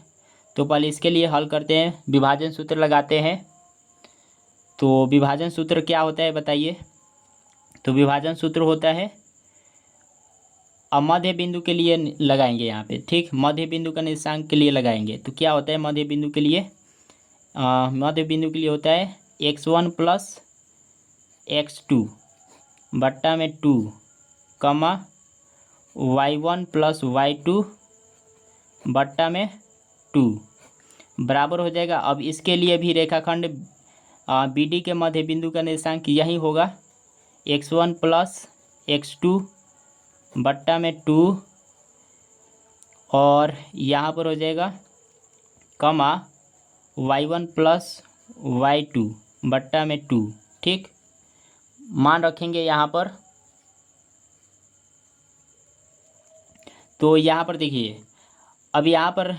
तो पहले इसके लिए हल करते हैं, विभाजन सूत्र लगाते हैं। तो विभाजन सूत्र क्या होता है बताइए। तो विभाजन सूत्र होता है, अब मध्य बिंदु के लिए लगाएंगे यहाँ पे। ठीक, मध्य बिंदु का निर्देशांक के लिए लगाएंगे तो क्या होता है मध्य बिंदु के लिए, मध्य बिंदु के लिए होता है x1 प्लस x2 बट्टा में 2 कमा y1 प्लस y2 बट्टा में 2 बराबर हो जाएगा। अब इसके लिए भी रेखाखंड BD के मध्य बिंदु का निर्देशांक यही होगा, x1 प्लस x2 बट्टा में 2 और यहाँ पर हो जाएगा कमा y1 प्लस y2 बट्टा में 2। ठीक, मान रखेंगे यहाँ पर। तो यहाँ पर देखिए, अब यहाँ पर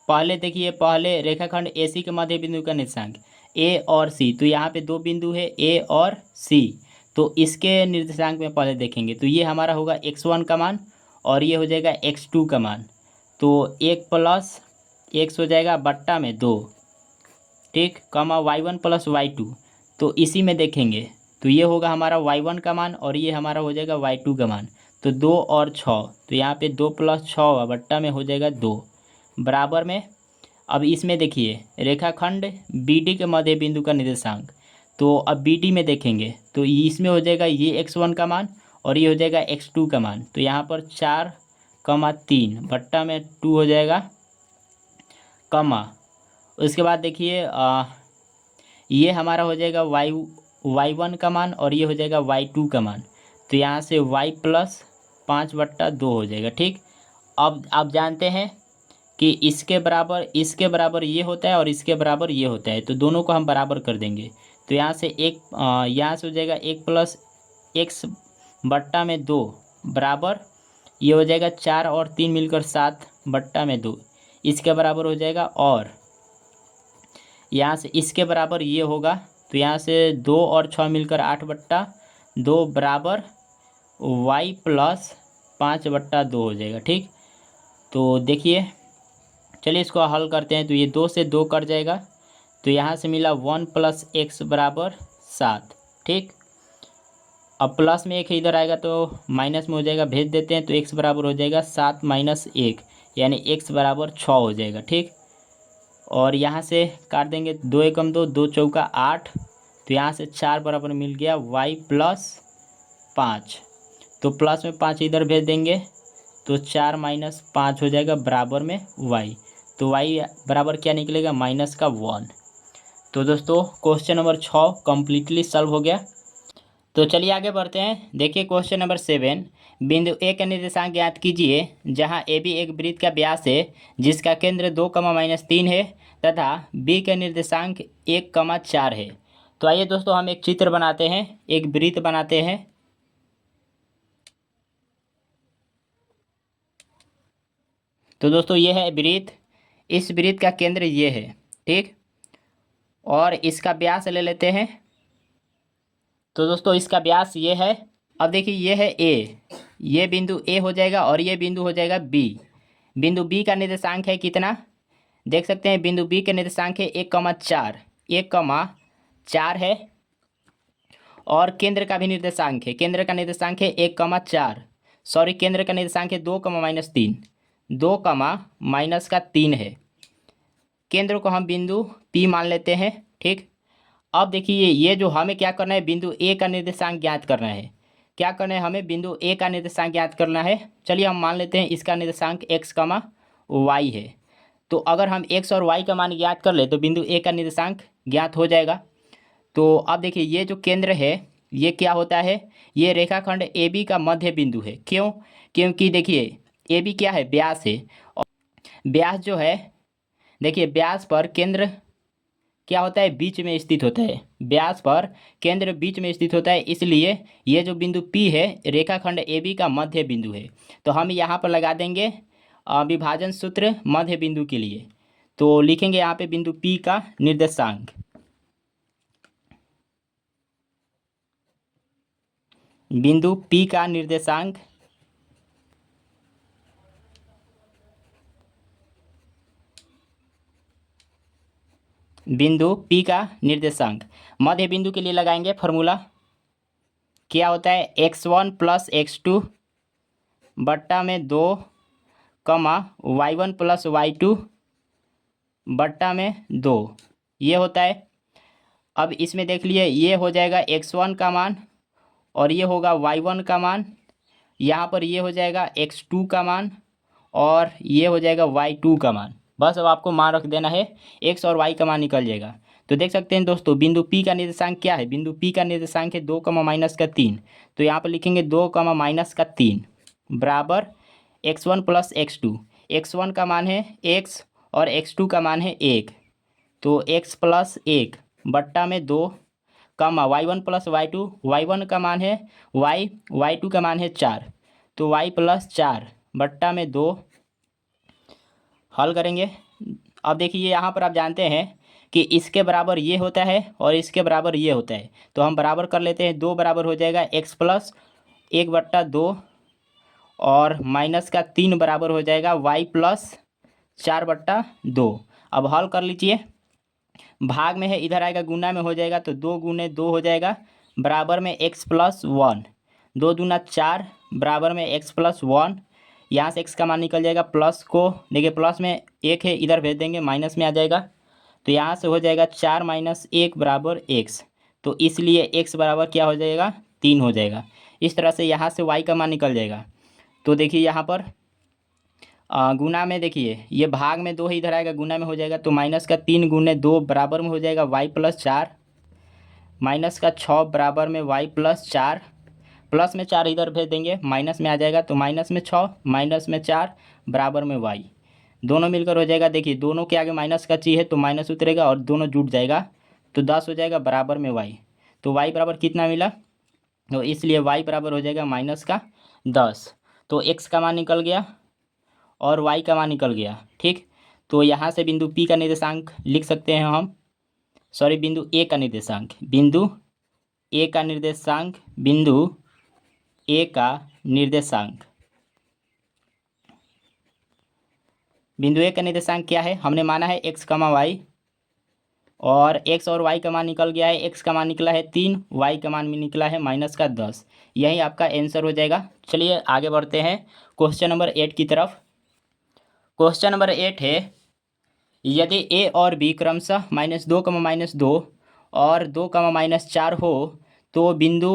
पहले रेखाखंड AC के मध्य बिंदु का निर्देशांक A और C, तो यहाँ पे दो बिंदु है A और C, तो इसके निर्देशांक में पहले देखेंगे। तो ये हमारा होगा x1 का मान और ये हो जाएगा x2 का मान। तो 1 प्लस x हो जाएगा बट्टा में 2, ठीक, कमा y1 प्लस y2, तो इसी में देखेंगे तो ये होगा हमारा y1 का मान और ये हमारा हो जाएगा y2 का मान। तो 2 और 6, तो यहाँ पे 2 प्लस 6 बट्टा में हो जाएगा 2 बराबर में। अब इसमें देखिए रेखाखंड BD के मध्य बिंदु का निर्देशांक, तो अब BD में देखेंगे तो इसमें हो जाएगा ये x1 का मान और ये हो जाएगा x2 का मान। तो यहाँ पर 4,3 बट्टा में 2 हो जाएगा कमा, उसके बाद देखिए ये हमारा हो जाएगा y1 का मान और ये हो जाएगा y2 का मान। तो यहाँ से y प्लस 5/2 हो जाएगा। ठीक, अब आप जानते हैं कि इसके बराबर ये होता है और इसके बराबर ये होता है, तो दोनों को हम बराबर कर देंगे। तो यहाँ से यहाँ से हो जाएगा 1 प्लस x बट्टा में 2 बराबर ये हो जाएगा 4 और 3 मिलकर 7/2, इसके बराबर हो जाएगा। और यहाँ से इसके बराबर ये होगा, तो यहाँ से 2 और 6 मिलकर 8/2 बराबर y प्लस 5/2 हो जाएगा। ठीक, तो देखिए चलिए इसको हल करते हैं। तो ये 2 से 2 कट जाएगा, तो यहाँ से मिला 1 प्लस x बराबर 7। ठीक, अब प्लस में 1 इधर आएगा तो माइनस में हो जाएगा, भेज देते हैं तो x बराबर हो जाएगा 7 माइनस 1, यानी x बराबर 6 हो जाएगा। ठीक, और यहाँ से काट देंगे, 2 एकम 2, 2 चौका 8, तो यहाँ से 4 बराबर मिल गया y प्लस 5। तो प्लस में 5 इधर भेज देंगे तो 4 माइनस 5 हो जाएगा बराबर में वाई। तो वाई बराबर क्या निकलेगा, माइनस का 1। तो दोस्तों क्वेश्चन नंबर 6 कम्प्लीटली सॉल्व हो गया। तो चलिए आगे बढ़ते हैं। देखिए क्वेश्चन नंबर 7, बिंदु ए का निर्देशांक ज्ञात कीजिए जहां ए बी एक वृत्त का व्यास है जिसका केंद्र 2, -3 है तथा बी का निर्देशांक 1, 4 है। तो आइए दोस्तों हम एक चित्र बनाते हैं, एक वृत्त बनाते हैं। तो दोस्तों ये है वृत्त, इस वृत्त का केंद्र ये है, ठीक, और इसका व्यास ले लेते हैं। तो दोस्तों इसका व्यास ये है। अब देखिए ये है ए, ये बिंदु ए हो जाएगा और ये बिंदु हो जाएगा बी। बिंदु बी का निर्देशांक है कितना, देख सकते हैं बिंदु बी का निर्देशांक है 1, 4, 1, 4 है। और केंद्र का भी निर्देशांक है, केंद्र का निर्देशांक है 1, 4, सॉरी केंद्र का निर्देशांक है 2, -3, 2, -3 है। केंद्र को हम बिंदु पी मान लेते हैं, ठीक। अब देखिए ये जो हमें क्या करना है, बिंदु ए का निर्देशांक ज्ञात करना है। क्या करना है हमें, बिंदु ए का निर्देशांक ज्ञात करना है। चलिए हम मान लेते हैं इसका निर्देशांक x, y है। तो अगर हम x और y का मान ज्ञात कर ले तो बिंदु ए का निर्देशांक ज्ञात हो जाएगा। तो अब देखिए ये जो केंद्र है ये क्या होता है, ये रेखाखंड ए बी का मध्य बिंदु है। क्यों, क्योंकि देखिए ए बी क्या है, व्यास है। और व्यास जो है, देखिए व्यास पर केंद्र क्या होता है, बीच में स्थित होता है। व्यास पर केंद्र बीच में स्थित होता है, इसलिए ये जो बिंदु P है रेखाखंड AB का मध्य बिंदु है। तो हम यहाँ पर लगा देंगे विभाजन सूत्र मध्य बिंदु के लिए। तो लिखेंगे यहाँ पे बिंदु P का निर्देशांक, बिंदु P का निर्देशांक, बिंदु P का निर्देशांक मध्य बिंदु के लिए लगाएंगे फॉर्मूला। क्या होता है, x1 + x2 बट्टा में 2, y1 + y2 बट्टा में 2, ये होता है। अब इसमें देख लिए ये हो जाएगा x1 का मान और ये होगा y1 का मान, यहाँ पर ये हो जाएगा x2 का मान और ये हो जाएगा y2 का मान। बस अब आपको मान रख देना है, x और y का मान निकल जाएगा। तो देख सकते हैं दोस्तों बिंदु P का निर्देशांक क्या है, बिंदु P का निर्देशांक है 2, -3। तो यहाँ पर लिखेंगे 2, -3 बराबर x1 + x2। x1 का मान है x और x2 का मान है 1, तो x + 1 बट्टा में 2, y1 + y2, y1 का मान है y, y2 का मान है 4, तो y + 4 बट्टा में 2, हल करेंगे। अब देखिए यहाँ पर आप जानते हैं कि इसके बराबर ये होता है और इसके बराबर ये होता है, तो हम बराबर कर लेते हैं। 2 बराबर हो जाएगा x + 1/2 और -3 बराबर हो जाएगा y + 4/2। अब हल कर लीजिए, भाग में है इधर आएगा गुना में हो जाएगा, तो 2 × 2 हो जाएगा बराबर में x + 1, 2 दूना 4 बराबर में x + 1। यहाँ से x का मान निकल जाएगा, प्लस को देखिए प्लस में 1 है इधर भेज देंगे, माइनस में आ जाएगा। तो यहाँ से हो जाएगा 4 - 1 बराबर x, तो इसलिए x बराबर क्या हो जाएगा, 3 हो जाएगा। इस तरह से यहाँ से y का मान निकल जाएगा। तो देखिए यहाँ पर गुना में देखिए ये भाग में 2 है इधर आएगा गुना में हो जाएगा, तो -3 × 2 बराबर में हो जाएगा y + 4, -6 बराबर में y + 4, प्लस में 4 इधर भेज देंगे माइनस में आ जाएगा, तो -6 -4 बराबर में y, दोनों मिलकर हो जाएगा। देखिए दोनों के आगे माइनस का चिन्ह है तो माइनस उतरेगा और दोनों जुट जाएगा, तो 10 हो जाएगा बराबर में y। तो y बराबर कितना मिला, तो इसलिए y बराबर हो जाएगा -10। तो x का मान निकल गया और y का मान निकल गया, ठीक। तो यहाँ से बिंदु P का निर्देशांक लिख सकते हैं हम, सॉरी बिंदु A का निर्देशांक, बिंदु A का निर्देशांक, बिंदु A का निर्देशांक, बिंदु A का निर्देशांक क्या है, हमने माना है x, y और x और y का मान निकल गया है। x का मान निकला है 3, y का मान भी निकला है -10। यही आपका आंसर हो जाएगा। चलिए आगे बढ़ते हैं क्वेश्चन नंबर 8 की तरफ। क्वेश्चन नंबर 8 है, यदि a और b क्रमशः -2, -2 और 2, -4 हो तो बिंदु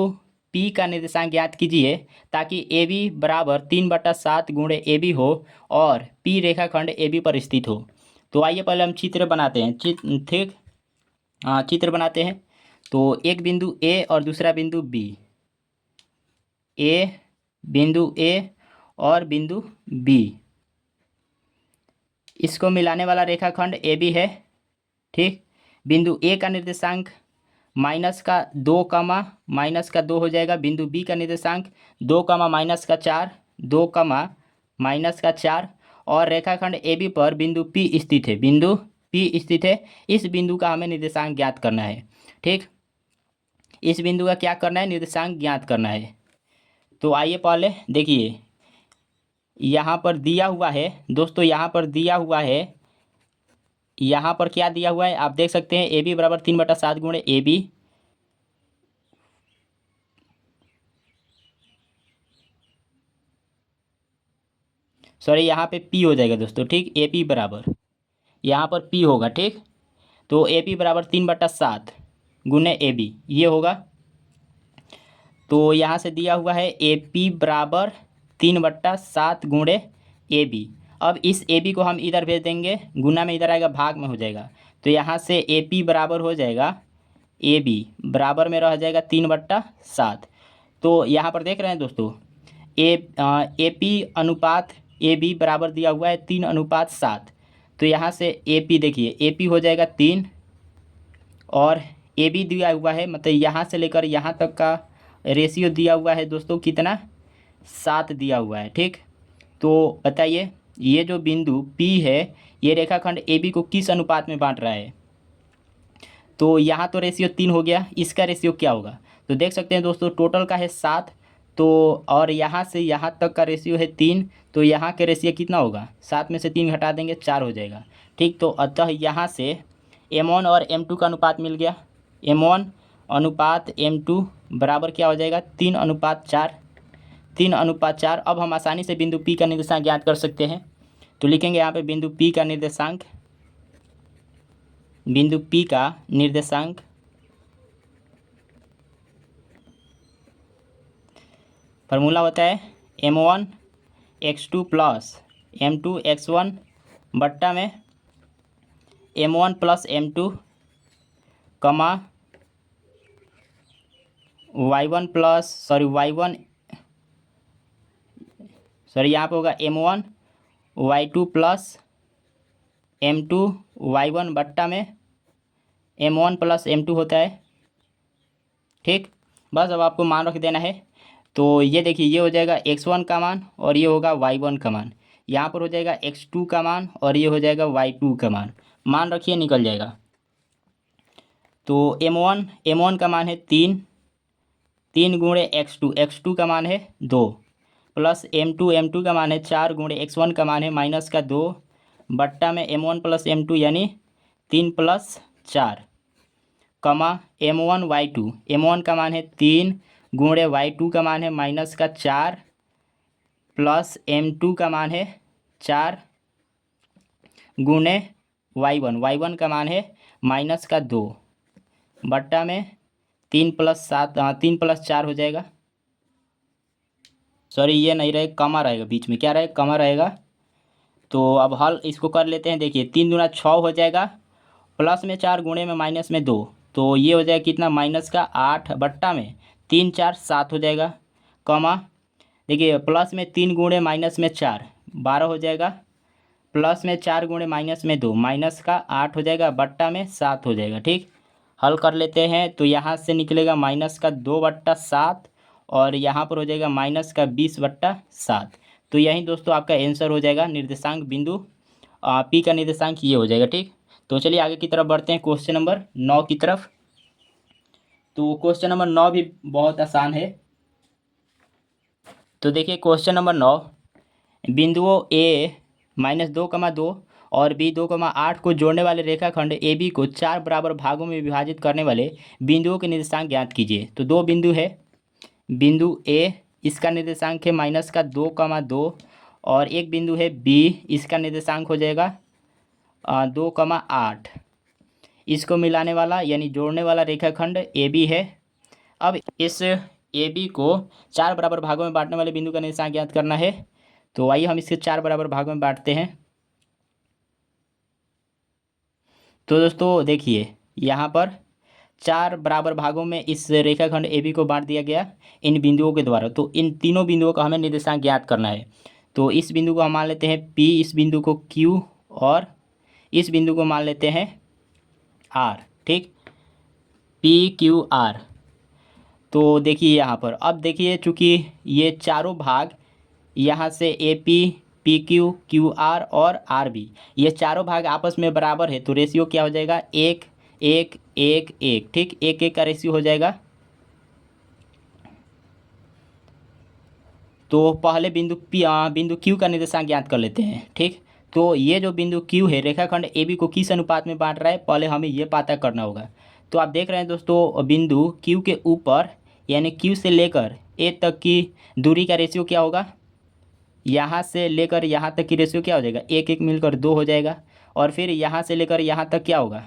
पी का निर्देशांक ज्ञात कीजिए ताकि ए बी बराबर 3/7 गुणे ए बी हो और पी रेखाखंड ए बी पर स्थित हो। तो आइए पहले हम चित्र बनाते हैं। ठीक, हाँ चित्र बनाते हैं। तो एक बिंदु ए और दूसरा बिंदु बी, ए बिंदु ए और बिंदु बी, इसको मिलाने वाला रेखाखंड ए बी है। ठीक, बिंदु ए का निर्देशांक -2 हो जाएगा। बिंदु बी का निर्देशांक 2, -4 और रेखाखंड ए बी पर बिंदु पी स्थित है। बिंदु पी स्थित है। इस बिंदु का हमें निर्देशांक ज्ञात करना है। ठीक, इस बिंदु का क्या करना है, निर्देशांक ज्ञात करना है। तो आइए पहले देखिए, यहाँ पर दिया हुआ है दोस्तों, यहाँ पर दिया हुआ है, यहाँ पर क्या दिया हुआ है आप देख सकते हैं। ए बी बराबर 3/7 गुणे ए बी, सॉरी यहाँ पे पी हो जाएगा दोस्तों। ठीक, ए पी बराबर, यहाँ पर पी होगा। ठीक, तो ए पी बराबर 3/7 गुणे ए बी ये होगा। तो यहाँ से दिया हुआ है ए पी बराबर 3/7 गुणे ए बी। अब इस ए बी को हम इधर भेज देंगे, गुना में इधर आएगा, भाग में हो जाएगा। तो यहाँ से ए पी बराबर हो जाएगा, ए बी बराबर में रह जाएगा 3/7। तो यहाँ पर देख रहे हैं दोस्तों, ए पी अनुपात ए बी बराबर दिया हुआ है 3:7। तो यहाँ से ए पी देखिए, ए पी हो जाएगा 3 और ए बी दिया हुआ है, मतलब यहाँ से लेकर यहाँ तक का रेशियो दिया हुआ है दोस्तों, कितना, 7 दिया हुआ है। ठीक, तो बताइए ये जो बिंदु P है ये रेखाखंड ए बी को किस अनुपात में बांट रहा है। तो यहाँ तो रेशियो 3 हो गया, इसका रेशियो क्या होगा। तो देख सकते हैं दोस्तों, टोटल का है 7, तो और यहाँ से यहाँ तक का रेशियो है 3, तो यहाँ के रेशियो कितना होगा, 7 में से 3 घटा देंगे 4 हो जाएगा। ठीक, तो अतः यहाँ से M1 और M2 का अनुपात मिल गया। M1 अनुपात M2 बराबर क्या हो जाएगा, 3:4, 3:4। अब हम आसानी से बिंदु P का निर्देशांक ज्ञात कर सकते हैं। तो लिखेंगे यहाँ पे बिंदु P का निर्देशांक, बिंदु P का निर्देशांक फार्मूला होता है M1 x2 plus M2 x1 बट्टा में M1 प्लस M2 कमा y1 प्लस y1 यहाँ पे होगा M1 y2 plus M2 y1 बट्टा में M1 प्लस M2 होता है। ठीक, बस अब आपको मान रख देना है। तो ये देखिए, ये हो जाएगा x1 का मान और ये होगा y1 का मान, यहाँ पर हो जाएगा x2 का मान और ये हो जाएगा y2 का मान रखिए, निकल जाएगा। तो M1 का मान है 3 गुणे x2 का मान है 2 प्लस M2 का मान है 4 गुणे x1 का मान है -2 बट्टा में M1 प्लस M2 यानी 3 + 4 कमा M1 का मान है 3 गुणे y2 का मान है -4 प्लस M2 का मान है 4 गुणे y1 का मान है -2 बट्टा में 3 + 4 हो जाएगा। सॉरी ये नहीं रहेगा, कमा रहेगा, बीच में क्या रहेगा, कमा रहेगा। तो अब हल इसको कर लेते हैं। देखिए 3 दूना 6 हो जाएगा, प्लस में 4 गुणे में माइनस में 2, तो ये हो जाएगा कितना, -8 बट्टा में 3 4 7 हो जाएगा। कमा देखिए प्लस में 3 गुणे माइनस में 4 12 हो जाएगा, प्लस में 4 गुणे माइनस में 2 -8 हो जाएगा बट्टा में 7 हो जाएगा। ठीक, हल कर लेते हैं। तो यहाँ से निकलेगा -2/7 और यहाँ पर हो जाएगा -20/7। तो यही दोस्तों आपका आंसर हो जाएगा, निर्देशांक बिंदु P का निर्देशांक ये हो जाएगा। ठीक, तो चलिए आगे की तरफ बढ़ते हैं, क्वेश्चन नंबर 9 की तरफ। तो क्वेश्चन नंबर 9 भी बहुत आसान है। तो देखिए क्वेश्चन नंबर 9, बिंदुओं A -2,2 और B 2,8 को जोड़ने वाले रेखाखंड ए बी को 4 बराबर भागों में विभाजित करने वाले बिंदुओं के निर्देशांक ज्ञात कीजिए। तो 2 बिंदु है, बिंदु A इसका निर्देशांक है -2,2 और एक बिंदु है B, इसका निर्देशांक हो जाएगा 2,8। इसको मिलाने वाला यानी जोड़ने वाला रेखाखंड ए बी है। अब इस ए बी को 4 बराबर भागों में बांटने वाले बिंदु का निर्देशांक ज्ञात करना है। तो आइए हम इसके 4 बराबर भागों में बांटते हैं। तो दोस्तों देखिए, यहाँ पर 4 बराबर भागों में इस रेखाखंड ए बी को बांट दिया गया इन बिंदुओं के द्वारा। तो इन तीनों बिंदुओं का हमें निर्देशांक ज्ञात करना है। तो इस बिंदु को हम मान लेते हैं पी, इस बिंदु को क्यू और इस बिंदु को मान लेते हैं आर। ठीक, पी क्यू आर। तो देखिए यहाँ पर, अब देखिए चूँकि ये चारों भाग यहाँ से A P, P Q, Q R और आर बी, ये चारों भाग आपस में बराबर है। तो रेशियो क्या हो जाएगा, 1 1 1 1। ठीक, 1 1 का रेशियो हो जाएगा। तो पहले बिंदु क्यू का निर्देशांक ज्ञात कर लेते हैं। ठीक, तो ये जो बिंदु क्यू है, रेखाखंड ए बी को किस अनुपात में बांट रहा है, पहले हमें ये पता करना होगा। तो आप देख रहे हैं दोस्तों, बिंदु क्यू के ऊपर यानी क्यू से लेकर ए तक की दूरी का रेशियो क्या होगा, यहाँ से लेकर यहाँ तक की रेशियो क्या हो जाएगा, 1 1 मिलकर 2 हो जाएगा। और फिर यहाँ से लेकर यहाँ तक क्या होगा,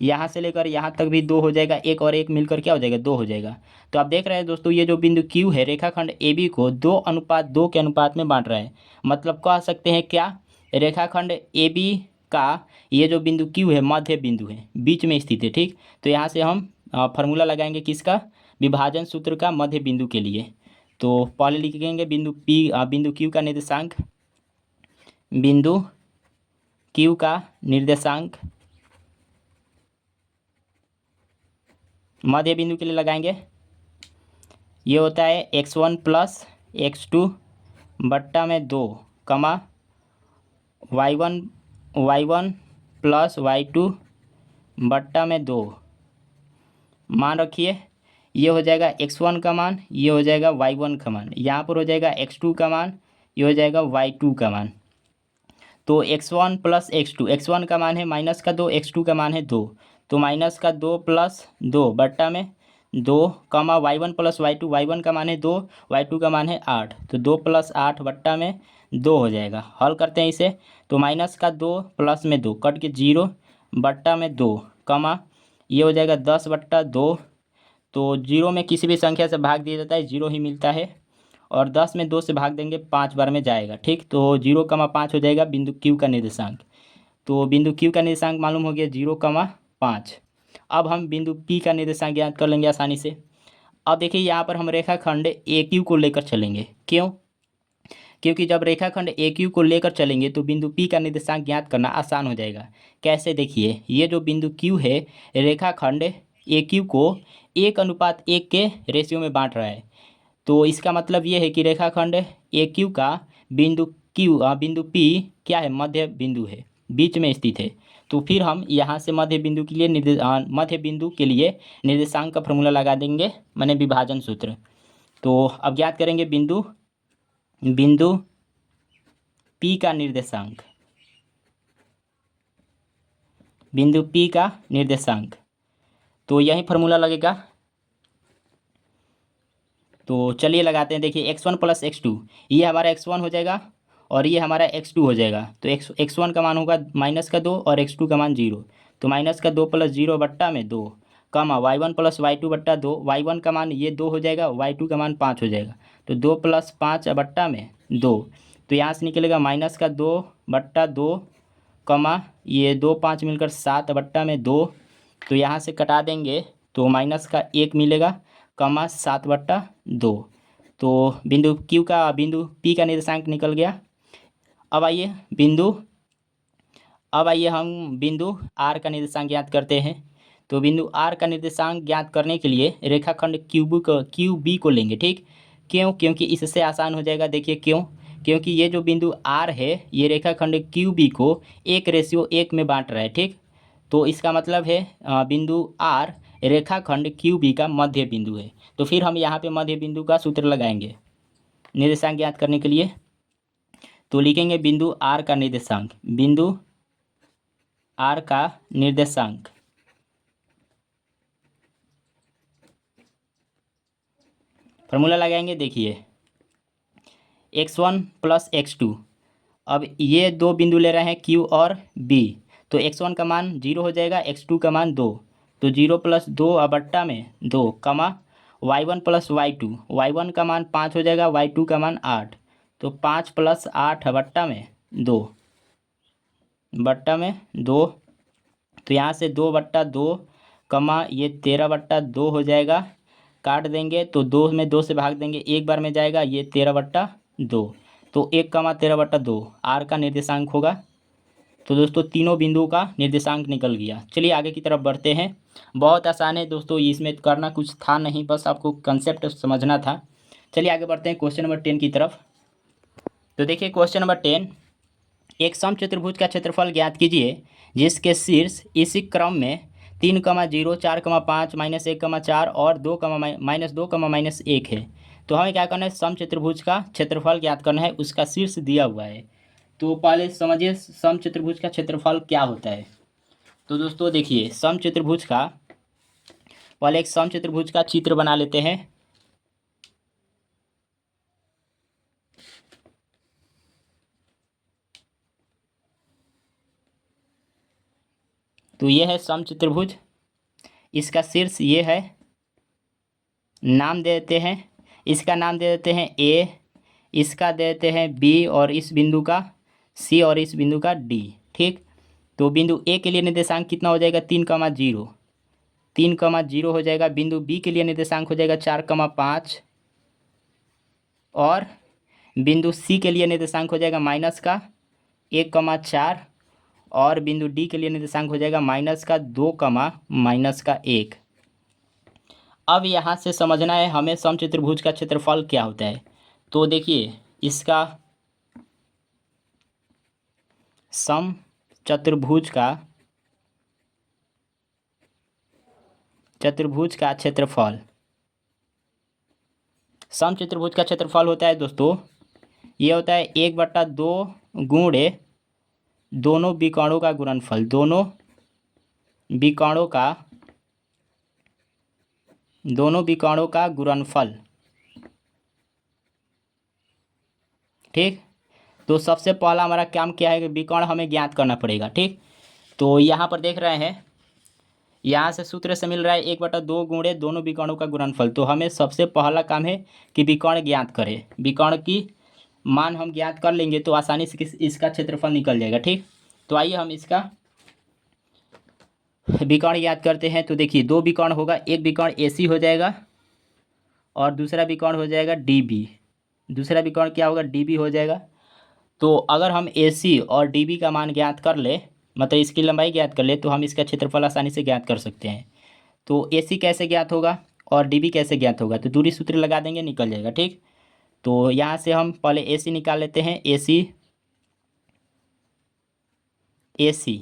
यहाँ से लेकर यहाँ तक भी 2 हो जाएगा। 1 और 1 मिलकर क्या हो जाएगा, 2 हो जाएगा। तो आप देख रहे हैं दोस्तों, ये जो बिंदु क्यू है, रेखाखंड ए बी को 2:2 के अनुपात में बांट रहा है। मतलब कह सकते हैं क्या, रेखाखंड ए बी का ये जो बिंदु क्यू है, मध्य बिंदु है, बीच में स्थित है। ठीक, तो यहाँ से हम फार्मूला लगाएंगे किसका, विभाजन सूत्र का, मध्य बिंदु के लिए। तो पहले लिखेंगे बिंदु क्यू का निर्देशांक, बिंदु क्यू का निर्देशांक मध्य बिंदु के लिए लगाएंगे। ये होता है x1 प्लस x2 बट्टा में 2 कमा y1 प्लस y2 बट्टा में 2। मान रखिए, ये हो जाएगा x1 का मान, ये हो जाएगा y1 का मान, यहाँ पर हो जाएगा x2 का मान, ये हो जाएगा y2 का मान। तो x1 प्लस x2, x1 का मान है -2, x2 का मान है 2। तो -2 प्लस 2 बट्टा में 2 कमा y1 प्लस y2, y1 का मान है 2, y2 का मान है 8। तो 2 प्लस 8 बट्टा में 2 हो जाएगा। हल करते हैं इसे, तो -2 प्लस में 2 कट के 0 बट्टा में 2 कमा ये हो जाएगा 10 बट्टा 2। तो 0 में किसी भी संख्या से भाग दिया जाता है, 0 ही मिलता है। और 10 में 2 से भाग देंगे, 5 बार में जाएगा। ठीक, तो 0,5 हो जाएगा बिंदु क्यू का निर्देशांक। तो बिंदु क्यू का निर्देशांक मालूम हो गया 0,5। अब हम बिंदु पी का निर्देशांक ज्ञात कर लेंगे आसानी से। अब देखिए, यहाँ पर हम रेखाखंड ए क्यू को लेकर चलेंगे। क्यों, क्योंकि जब रेखाखंड ए क्यू को लेकर चलेंगे तो बिंदु पी का निर्देशांक ज्ञात करना आसान हो जाएगा। कैसे, देखिए, ये जो बिंदु क्यू है, रेखाखंड ए क्यू को 1:1 के रेशियो में बांट रहा है। तो इसका मतलब ये है कि रेखाखंड ए क्यू का बिंदु पी क्या है, मध्य बिंदु है, बीच में स्थित है। तो फिर हम यहाँ से मध्य बिंदु के लिए निर्देशांक का फॉर्मूला लगा देंगे, माने विभाजन सूत्र। तो अब ज्ञात करेंगे बिंदु पी का निर्देशांक, बिंदु पी का निर्देशांक। तो यही फार्मूला लगेगा। तो चलिए लगाते हैं। देखिए, x1 प्लस x2, ये हमारा x1 हो जाएगा और ये हमारा x2 हो जाएगा। तो x1 का मान होगा -2 और x2 का मान 0। तो -2 प्लस 0 बट्टा में 2 कमा y1 प्लस y2 बट्टा 2। y1 का मान ये 2 हो जाएगा, y2 का मान 5 हो जाएगा। तो 2 प्लस 5 बट्टा में 2। तो यहाँ से निकलेगा -2 बट्टा 2 कमा ये 2 5 मिलकर 7 बट्टा में 2। तो यहाँ से कटा देंगे तो -1 मिलेगा कमा 7 बट्टा 2। तो बिंदु पी का निर्देशांक निकल गया। अब आइए हम बिंदु आर का निर्देशांक ज्ञात करते हैं। तो बिंदु आर का निर्देशांक ज्ञात करने के लिए रेखाखंड क्यू बी को लेंगे। ठीक, क्यों, क्योंकि इससे आसान हो जाएगा। देखिए क्यों, क्योंकि ये जो बिंदु आर है, ये रेखाखंड क्यू बी को 1:1 में बांट रहा है। ठीक, तो इसका मतलब है बिंदु आर रेखाखंड क्यू बी का मध्य बिंदु है। तो फिर हम यहाँ पे मध्य बिंदु का सूत्र लगाएंगे निर्देशांक ज्ञात करने के लिए। तो लिखेंगे बिंदु आर का निर्देशांक, बिंदु आर का निर्देशांक फॉर्मूला लगाएंगे। देखिए, x1 प्लस x2, अब ये दो बिंदु ले रहे हैं Q और B। तो x1 का मान 0 हो जाएगा, x2 का मान 2। तो 0 प्लस 2 बट्टा में 2 कमा y1 प्लस y2 का मान 5 हो जाएगा, y2 का मान 8। तो 5 प्लस 8 बट्टा में 2, बट्टा में 2। तो यहाँ से 2/2 कमा ये 13/2 हो जाएगा। काट देंगे तो 2 में 2 से भाग देंगे, एक बार में जाएगा, ये 13/2। तो 1, 13/2 आर का निर्देशांक होगा। तो दोस्तों तीनों बिंदुओं का निर्देशांक निकल गया। चलिए आगे की तरफ बढ़ते हैं। बहुत आसान है दोस्तों, इसमें करना कुछ था नहीं, बस आपको कंसेप्ट समझना था। चलिए आगे बढ़ते हैं क्वेश्चन नंबर 10 की तरफ। तो देखिए क्वेश्चन नंबर 10, एक समचतुर्भुज का क्षेत्रफल ज्ञात कीजिए जिसके शीर्ष इसी क्रम में 3,0, 4,5, -1,4 और 2,-2,-1 है। तो हमें क्या करना है, समचतुर्भुज का क्षेत्रफल ज्ञात करना है, उसका शीर्ष दिया हुआ है। तो पहले समझिए समचतुर्भुज का क्षेत्रफल क्या होता है। तो दोस्तों देखिए समचतुर्भुज का, पहले एक समचतुर्भुज का चित्र बना लेते हैं। तो ये है समचतुर्भुज, इसका शीर्ष ये है, नाम दे देते हैं, इसका नाम दे देते हैं ए, इसका दे देते हैं बी, और इस बिंदु का सी, और इस बिंदु का डी। ठीक, तो बिंदु ए के लिए निर्देशांक कितना हो जाएगा, 3,0, 3,0 हो जाएगा। बिंदु बी के लिए निर्देशांक हो जाएगा 4,5, और बिंदु सी के लिए निर्देशांक हो जाएगा -1,4, और बिंदु डी के लिए निर्देशांक हो जाएगा -2, -1। अब यहाँ से समझना है हमें समचतुर्भुज का क्षेत्रफल क्या होता है। तो देखिए इसका समचतुर्भुज का क्षेत्रफल, समचतुर्भुज का क्षेत्रफल होता है दोस्तों, ये होता है 1/2 गुणे दोनों विकर्णों का गुणनफल, दोनों विकर्णों का गुणनफल। ठीक, तो सबसे पहला हमारा काम क्या है कि विकर्ण हमें ज्ञात करना पड़ेगा। ठीक, तो यहाँ पर देख रहे हैं, यहाँ से सूत्र से मिल रहा है 1/2 गुणे दोनों विकर्णों का गुणनफल। तो हमें सबसे पहला काम है कि विकर्ण ज्ञात करें। विकर्ण की मान हम ज्ञात कर लेंगे तो आसानी से इसका क्षेत्रफल निकल जाएगा। ठीक, तो आइए हम इसका विकर्ण ज्ञात करते हैं। तो देखिए दो विकर्ण होगा, एक विकर्ण AC हो जाएगा और दूसरा विकर्ण हो जाएगा DB। दूसरा विकर्ण क्या होगा, DB हो जाएगा। तो अगर हम AC और DB का मान ज्ञात कर ले, मतलब इसकी लंबाई ज्ञात कर ले, तो हम इसका क्षेत्रफल आसानी से ज्ञात कर सकते हैं। तो AC कैसे ज्ञात होगा और DB कैसे ज्ञात होगा, तो दूरी सूत्र लगा देंगे, निकल जाएगा। ठीक, तो यहाँ से हम पहले AC निकाल लेते हैं। AC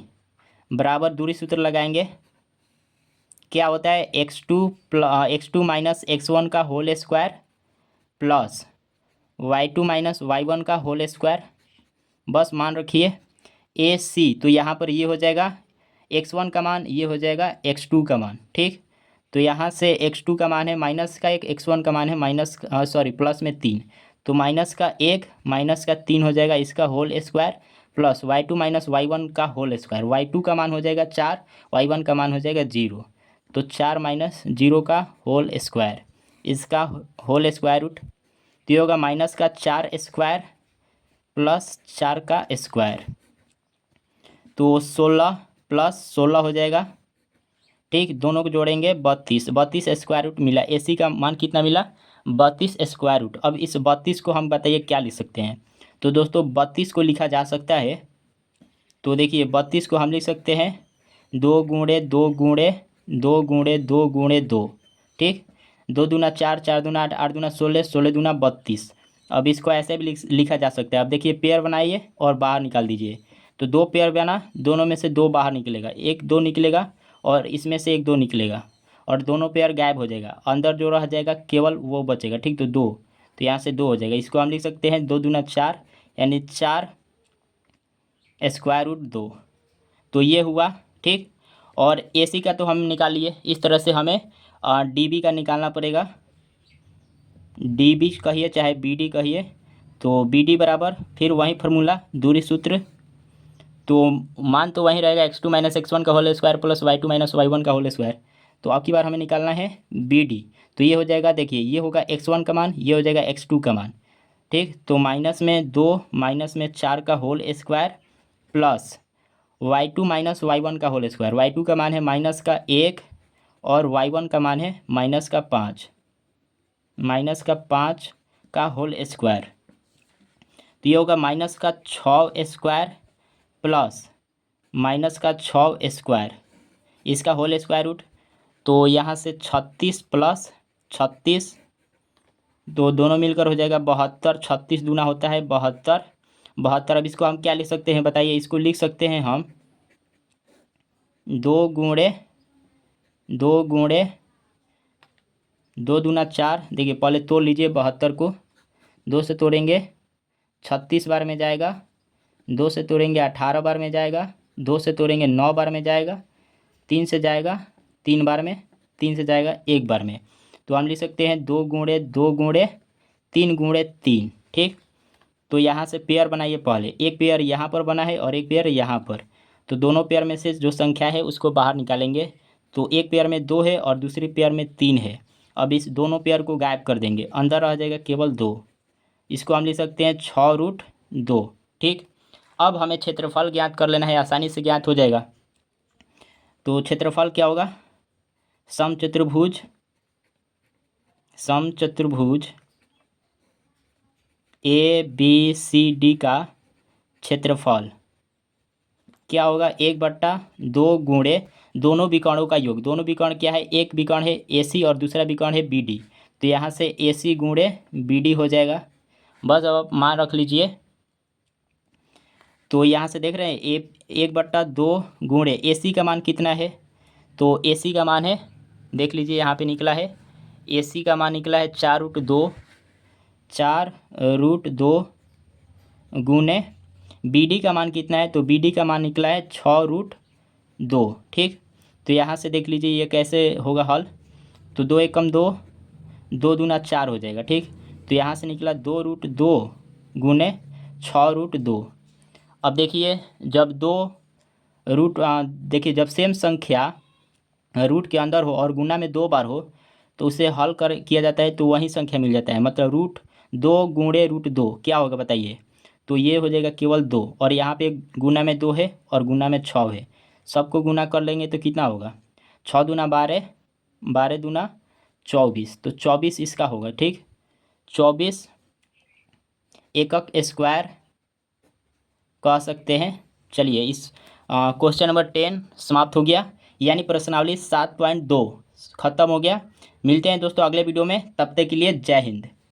बराबर दूरी सूत्र लगाएंगे, क्या होता है, x2 माइनस x1 का whole square plus y2 minus y1 का होल स्क्वायर। बस मान रखिए AC, तो यहाँ पर ये हो जाएगा x1 का मान, ये हो जाएगा x2 का मान। ठीक, तो यहाँ से x2 का मान है -1, x1 का मान है प्लस में 3, तो -1 -3 हो जाएगा, इसका whole square plus y2 minus y1 का होल स्क्वायर। y2 का मान हो जाएगा 4, y1 का मान हो जाएगा 0, तो 4 - 0 का होल स्क्वायर, इसका होल स्क्वायर रूट, तो ये होगा -4 स्क्वायर प्लस 4 का स्क्वायर, तो 16 + 16 हो जाएगा। ठीक, दोनों को जोड़ेंगे 32 स्क्वायर रूट मिला। AC का मान कितना मिला, 32 स्क्वायर रूट। अब इस 32 को हम बताइए क्या लिख सकते हैं। तो दोस्तों 32 को लिखा जा सकता है, तो देखिए 32 को हम लिख सकते हैं 2 गुणे 2 गुणे 2 गुणे 2 गुणे 2। ठीक, 2 दूना 4, 4 दूना 8, 8 दूना 16, 16 दूना 32। अब इसको ऐसे भी लिखा जा सकता है। अब देखिए पेयर बनाइए और बाहर निकाल दीजिए। तो 2 पेयर बना, दोनों में से 2 बाहर निकलेगा, 1 2 निकलेगा और इसमें से 1 2 निकलेगा, और दोनों पेयर गायब हो जाएगा, अंदर जो रह जाएगा केवल वो बचेगा। ठीक, तो 2, तो यहाँ से 2 हो जाएगा। इसको हम लिख सकते हैं 2 दूना 4, यानी 4 स्क्वायर रूट 2। तो ये हुआ। ठीक, और AC का तो हम निकाल लिए। इस तरह से हमें DB का निकालना पड़ेगा। DB कहिए चाहे BD कहिए, तो BD बराबर फिर वही फार्मूला, दूरी सूत्र, तो मान तो वहीं रहेगा x2 - x1 का whole square plus y2 - y1 का होल स्क्वायर। तो अब की बार हमें निकालना है बी डी। तो ये हो जाएगा, देखिए ये होगा x1 का मान, ये हो जाएगा x2 का मान, ठीक। तो माइनस में 2 माइनस में 4 का whole square plus y2 minus y1 का होल स्क्वायर। y2 का मान है -1 और y1 का मान है -5, -5 का होल स्क्वायर। तो ये होगा -6 स्क्वायर प्लस -6 स्क्वायर, इसका होल स्क्वायर रूट। तो यहाँ से 36 प्लस 36, तो दोनों मिलकर हो जाएगा 72। 36 दूना होता है 72, 72। अब इसको हम क्या लिख सकते हैं बताइए? इसको लिख सकते हैं हम 2 गुणे 2 दूना 4। देखिए पहले तोड़ लीजिए, 72 को 2 से तोड़ेंगे 36 बार में जाएगा, 2 से तोड़ेंगे 18 बार में जाएगा, 2 से तोड़ेंगे 9 बार में जाएगा, 3 से जाएगा 3 बार में, 3 से जाएगा 1 बार में। तो हम लिख सकते हैं 2 गुणे 2 गुणे 3 गुणे 3, ठीक। तो यहाँ से पेयर बनाइए, पहले एक पेयर यहाँ पर बना है और एक पेयर यहाँ पर। तो दोनों पेयर में से जो संख्या है उसको बाहर निकालेंगे। तो एक पेयर में 2 है और दूसरी पेयर में 3 है। अब इस दोनों पेयर को गायब कर देंगे, अंदर रह जाएगा केवल 2। इसको हम लिख सकते हैं 6√2, ठीक। अब हमें क्षेत्रफल ज्ञात कर लेना है, आसानी से ज्ञात हो जाएगा। तो क्षेत्रफल क्या होगा? समचतुर्भुज ABCD का क्षेत्रफल क्या होगा? 1/2 गुणे दोनों विकर्णों का योग। दोनों विकर्ण क्या है? एक विकर्ण है AC और दूसरा विकर्ण है BD। तो यहाँ से AC गुणे BD हो जाएगा। बस अब आप मान रख लीजिए। तो यहाँ से देख रहे हैं 1/2 गुणे AC का मान कितना है? तो AC का मान है, देख लीजिए यहाँ पे निकला है, AC का मान निकला है 4√2 गुने BD का मान कितना है? तो BD का मान निकला है 6√2, ठीक। तो यहाँ से देख लीजिए ये कैसे होगा हल। तो 2 एकम 2, 2 दूना 4 हो जाएगा, ठीक। तो यहाँ से निकला 2√2 गुने 6√2। अब देखिए जब देखिए जब सेम संख्या रूट के अंदर हो और गुना में 2 बार हो तो उसे हल किया जाता है तो वही संख्या मिल जाता है। मतलब √2 गुणे √2 क्या होगा बताइए? तो ये हो जाएगा केवल 2, और यहाँ पे गुना में 2 है और गुना में 6 है। सबको गुना कर लेंगे तो कितना होगा? 6 दूना 12, 12 दूना 24, तो 24 इसका होगा, ठीक। 24 एकक स्क्वायर कह सकते हैं। चलिए इस क्वेश्चन नंबर 10 समाप्त हो गया, यानी प्रश्नावली 7.2 खत्म हो गया। मिलते हैं दोस्तों अगले वीडियो में, तब तक के लिए जय हिंद।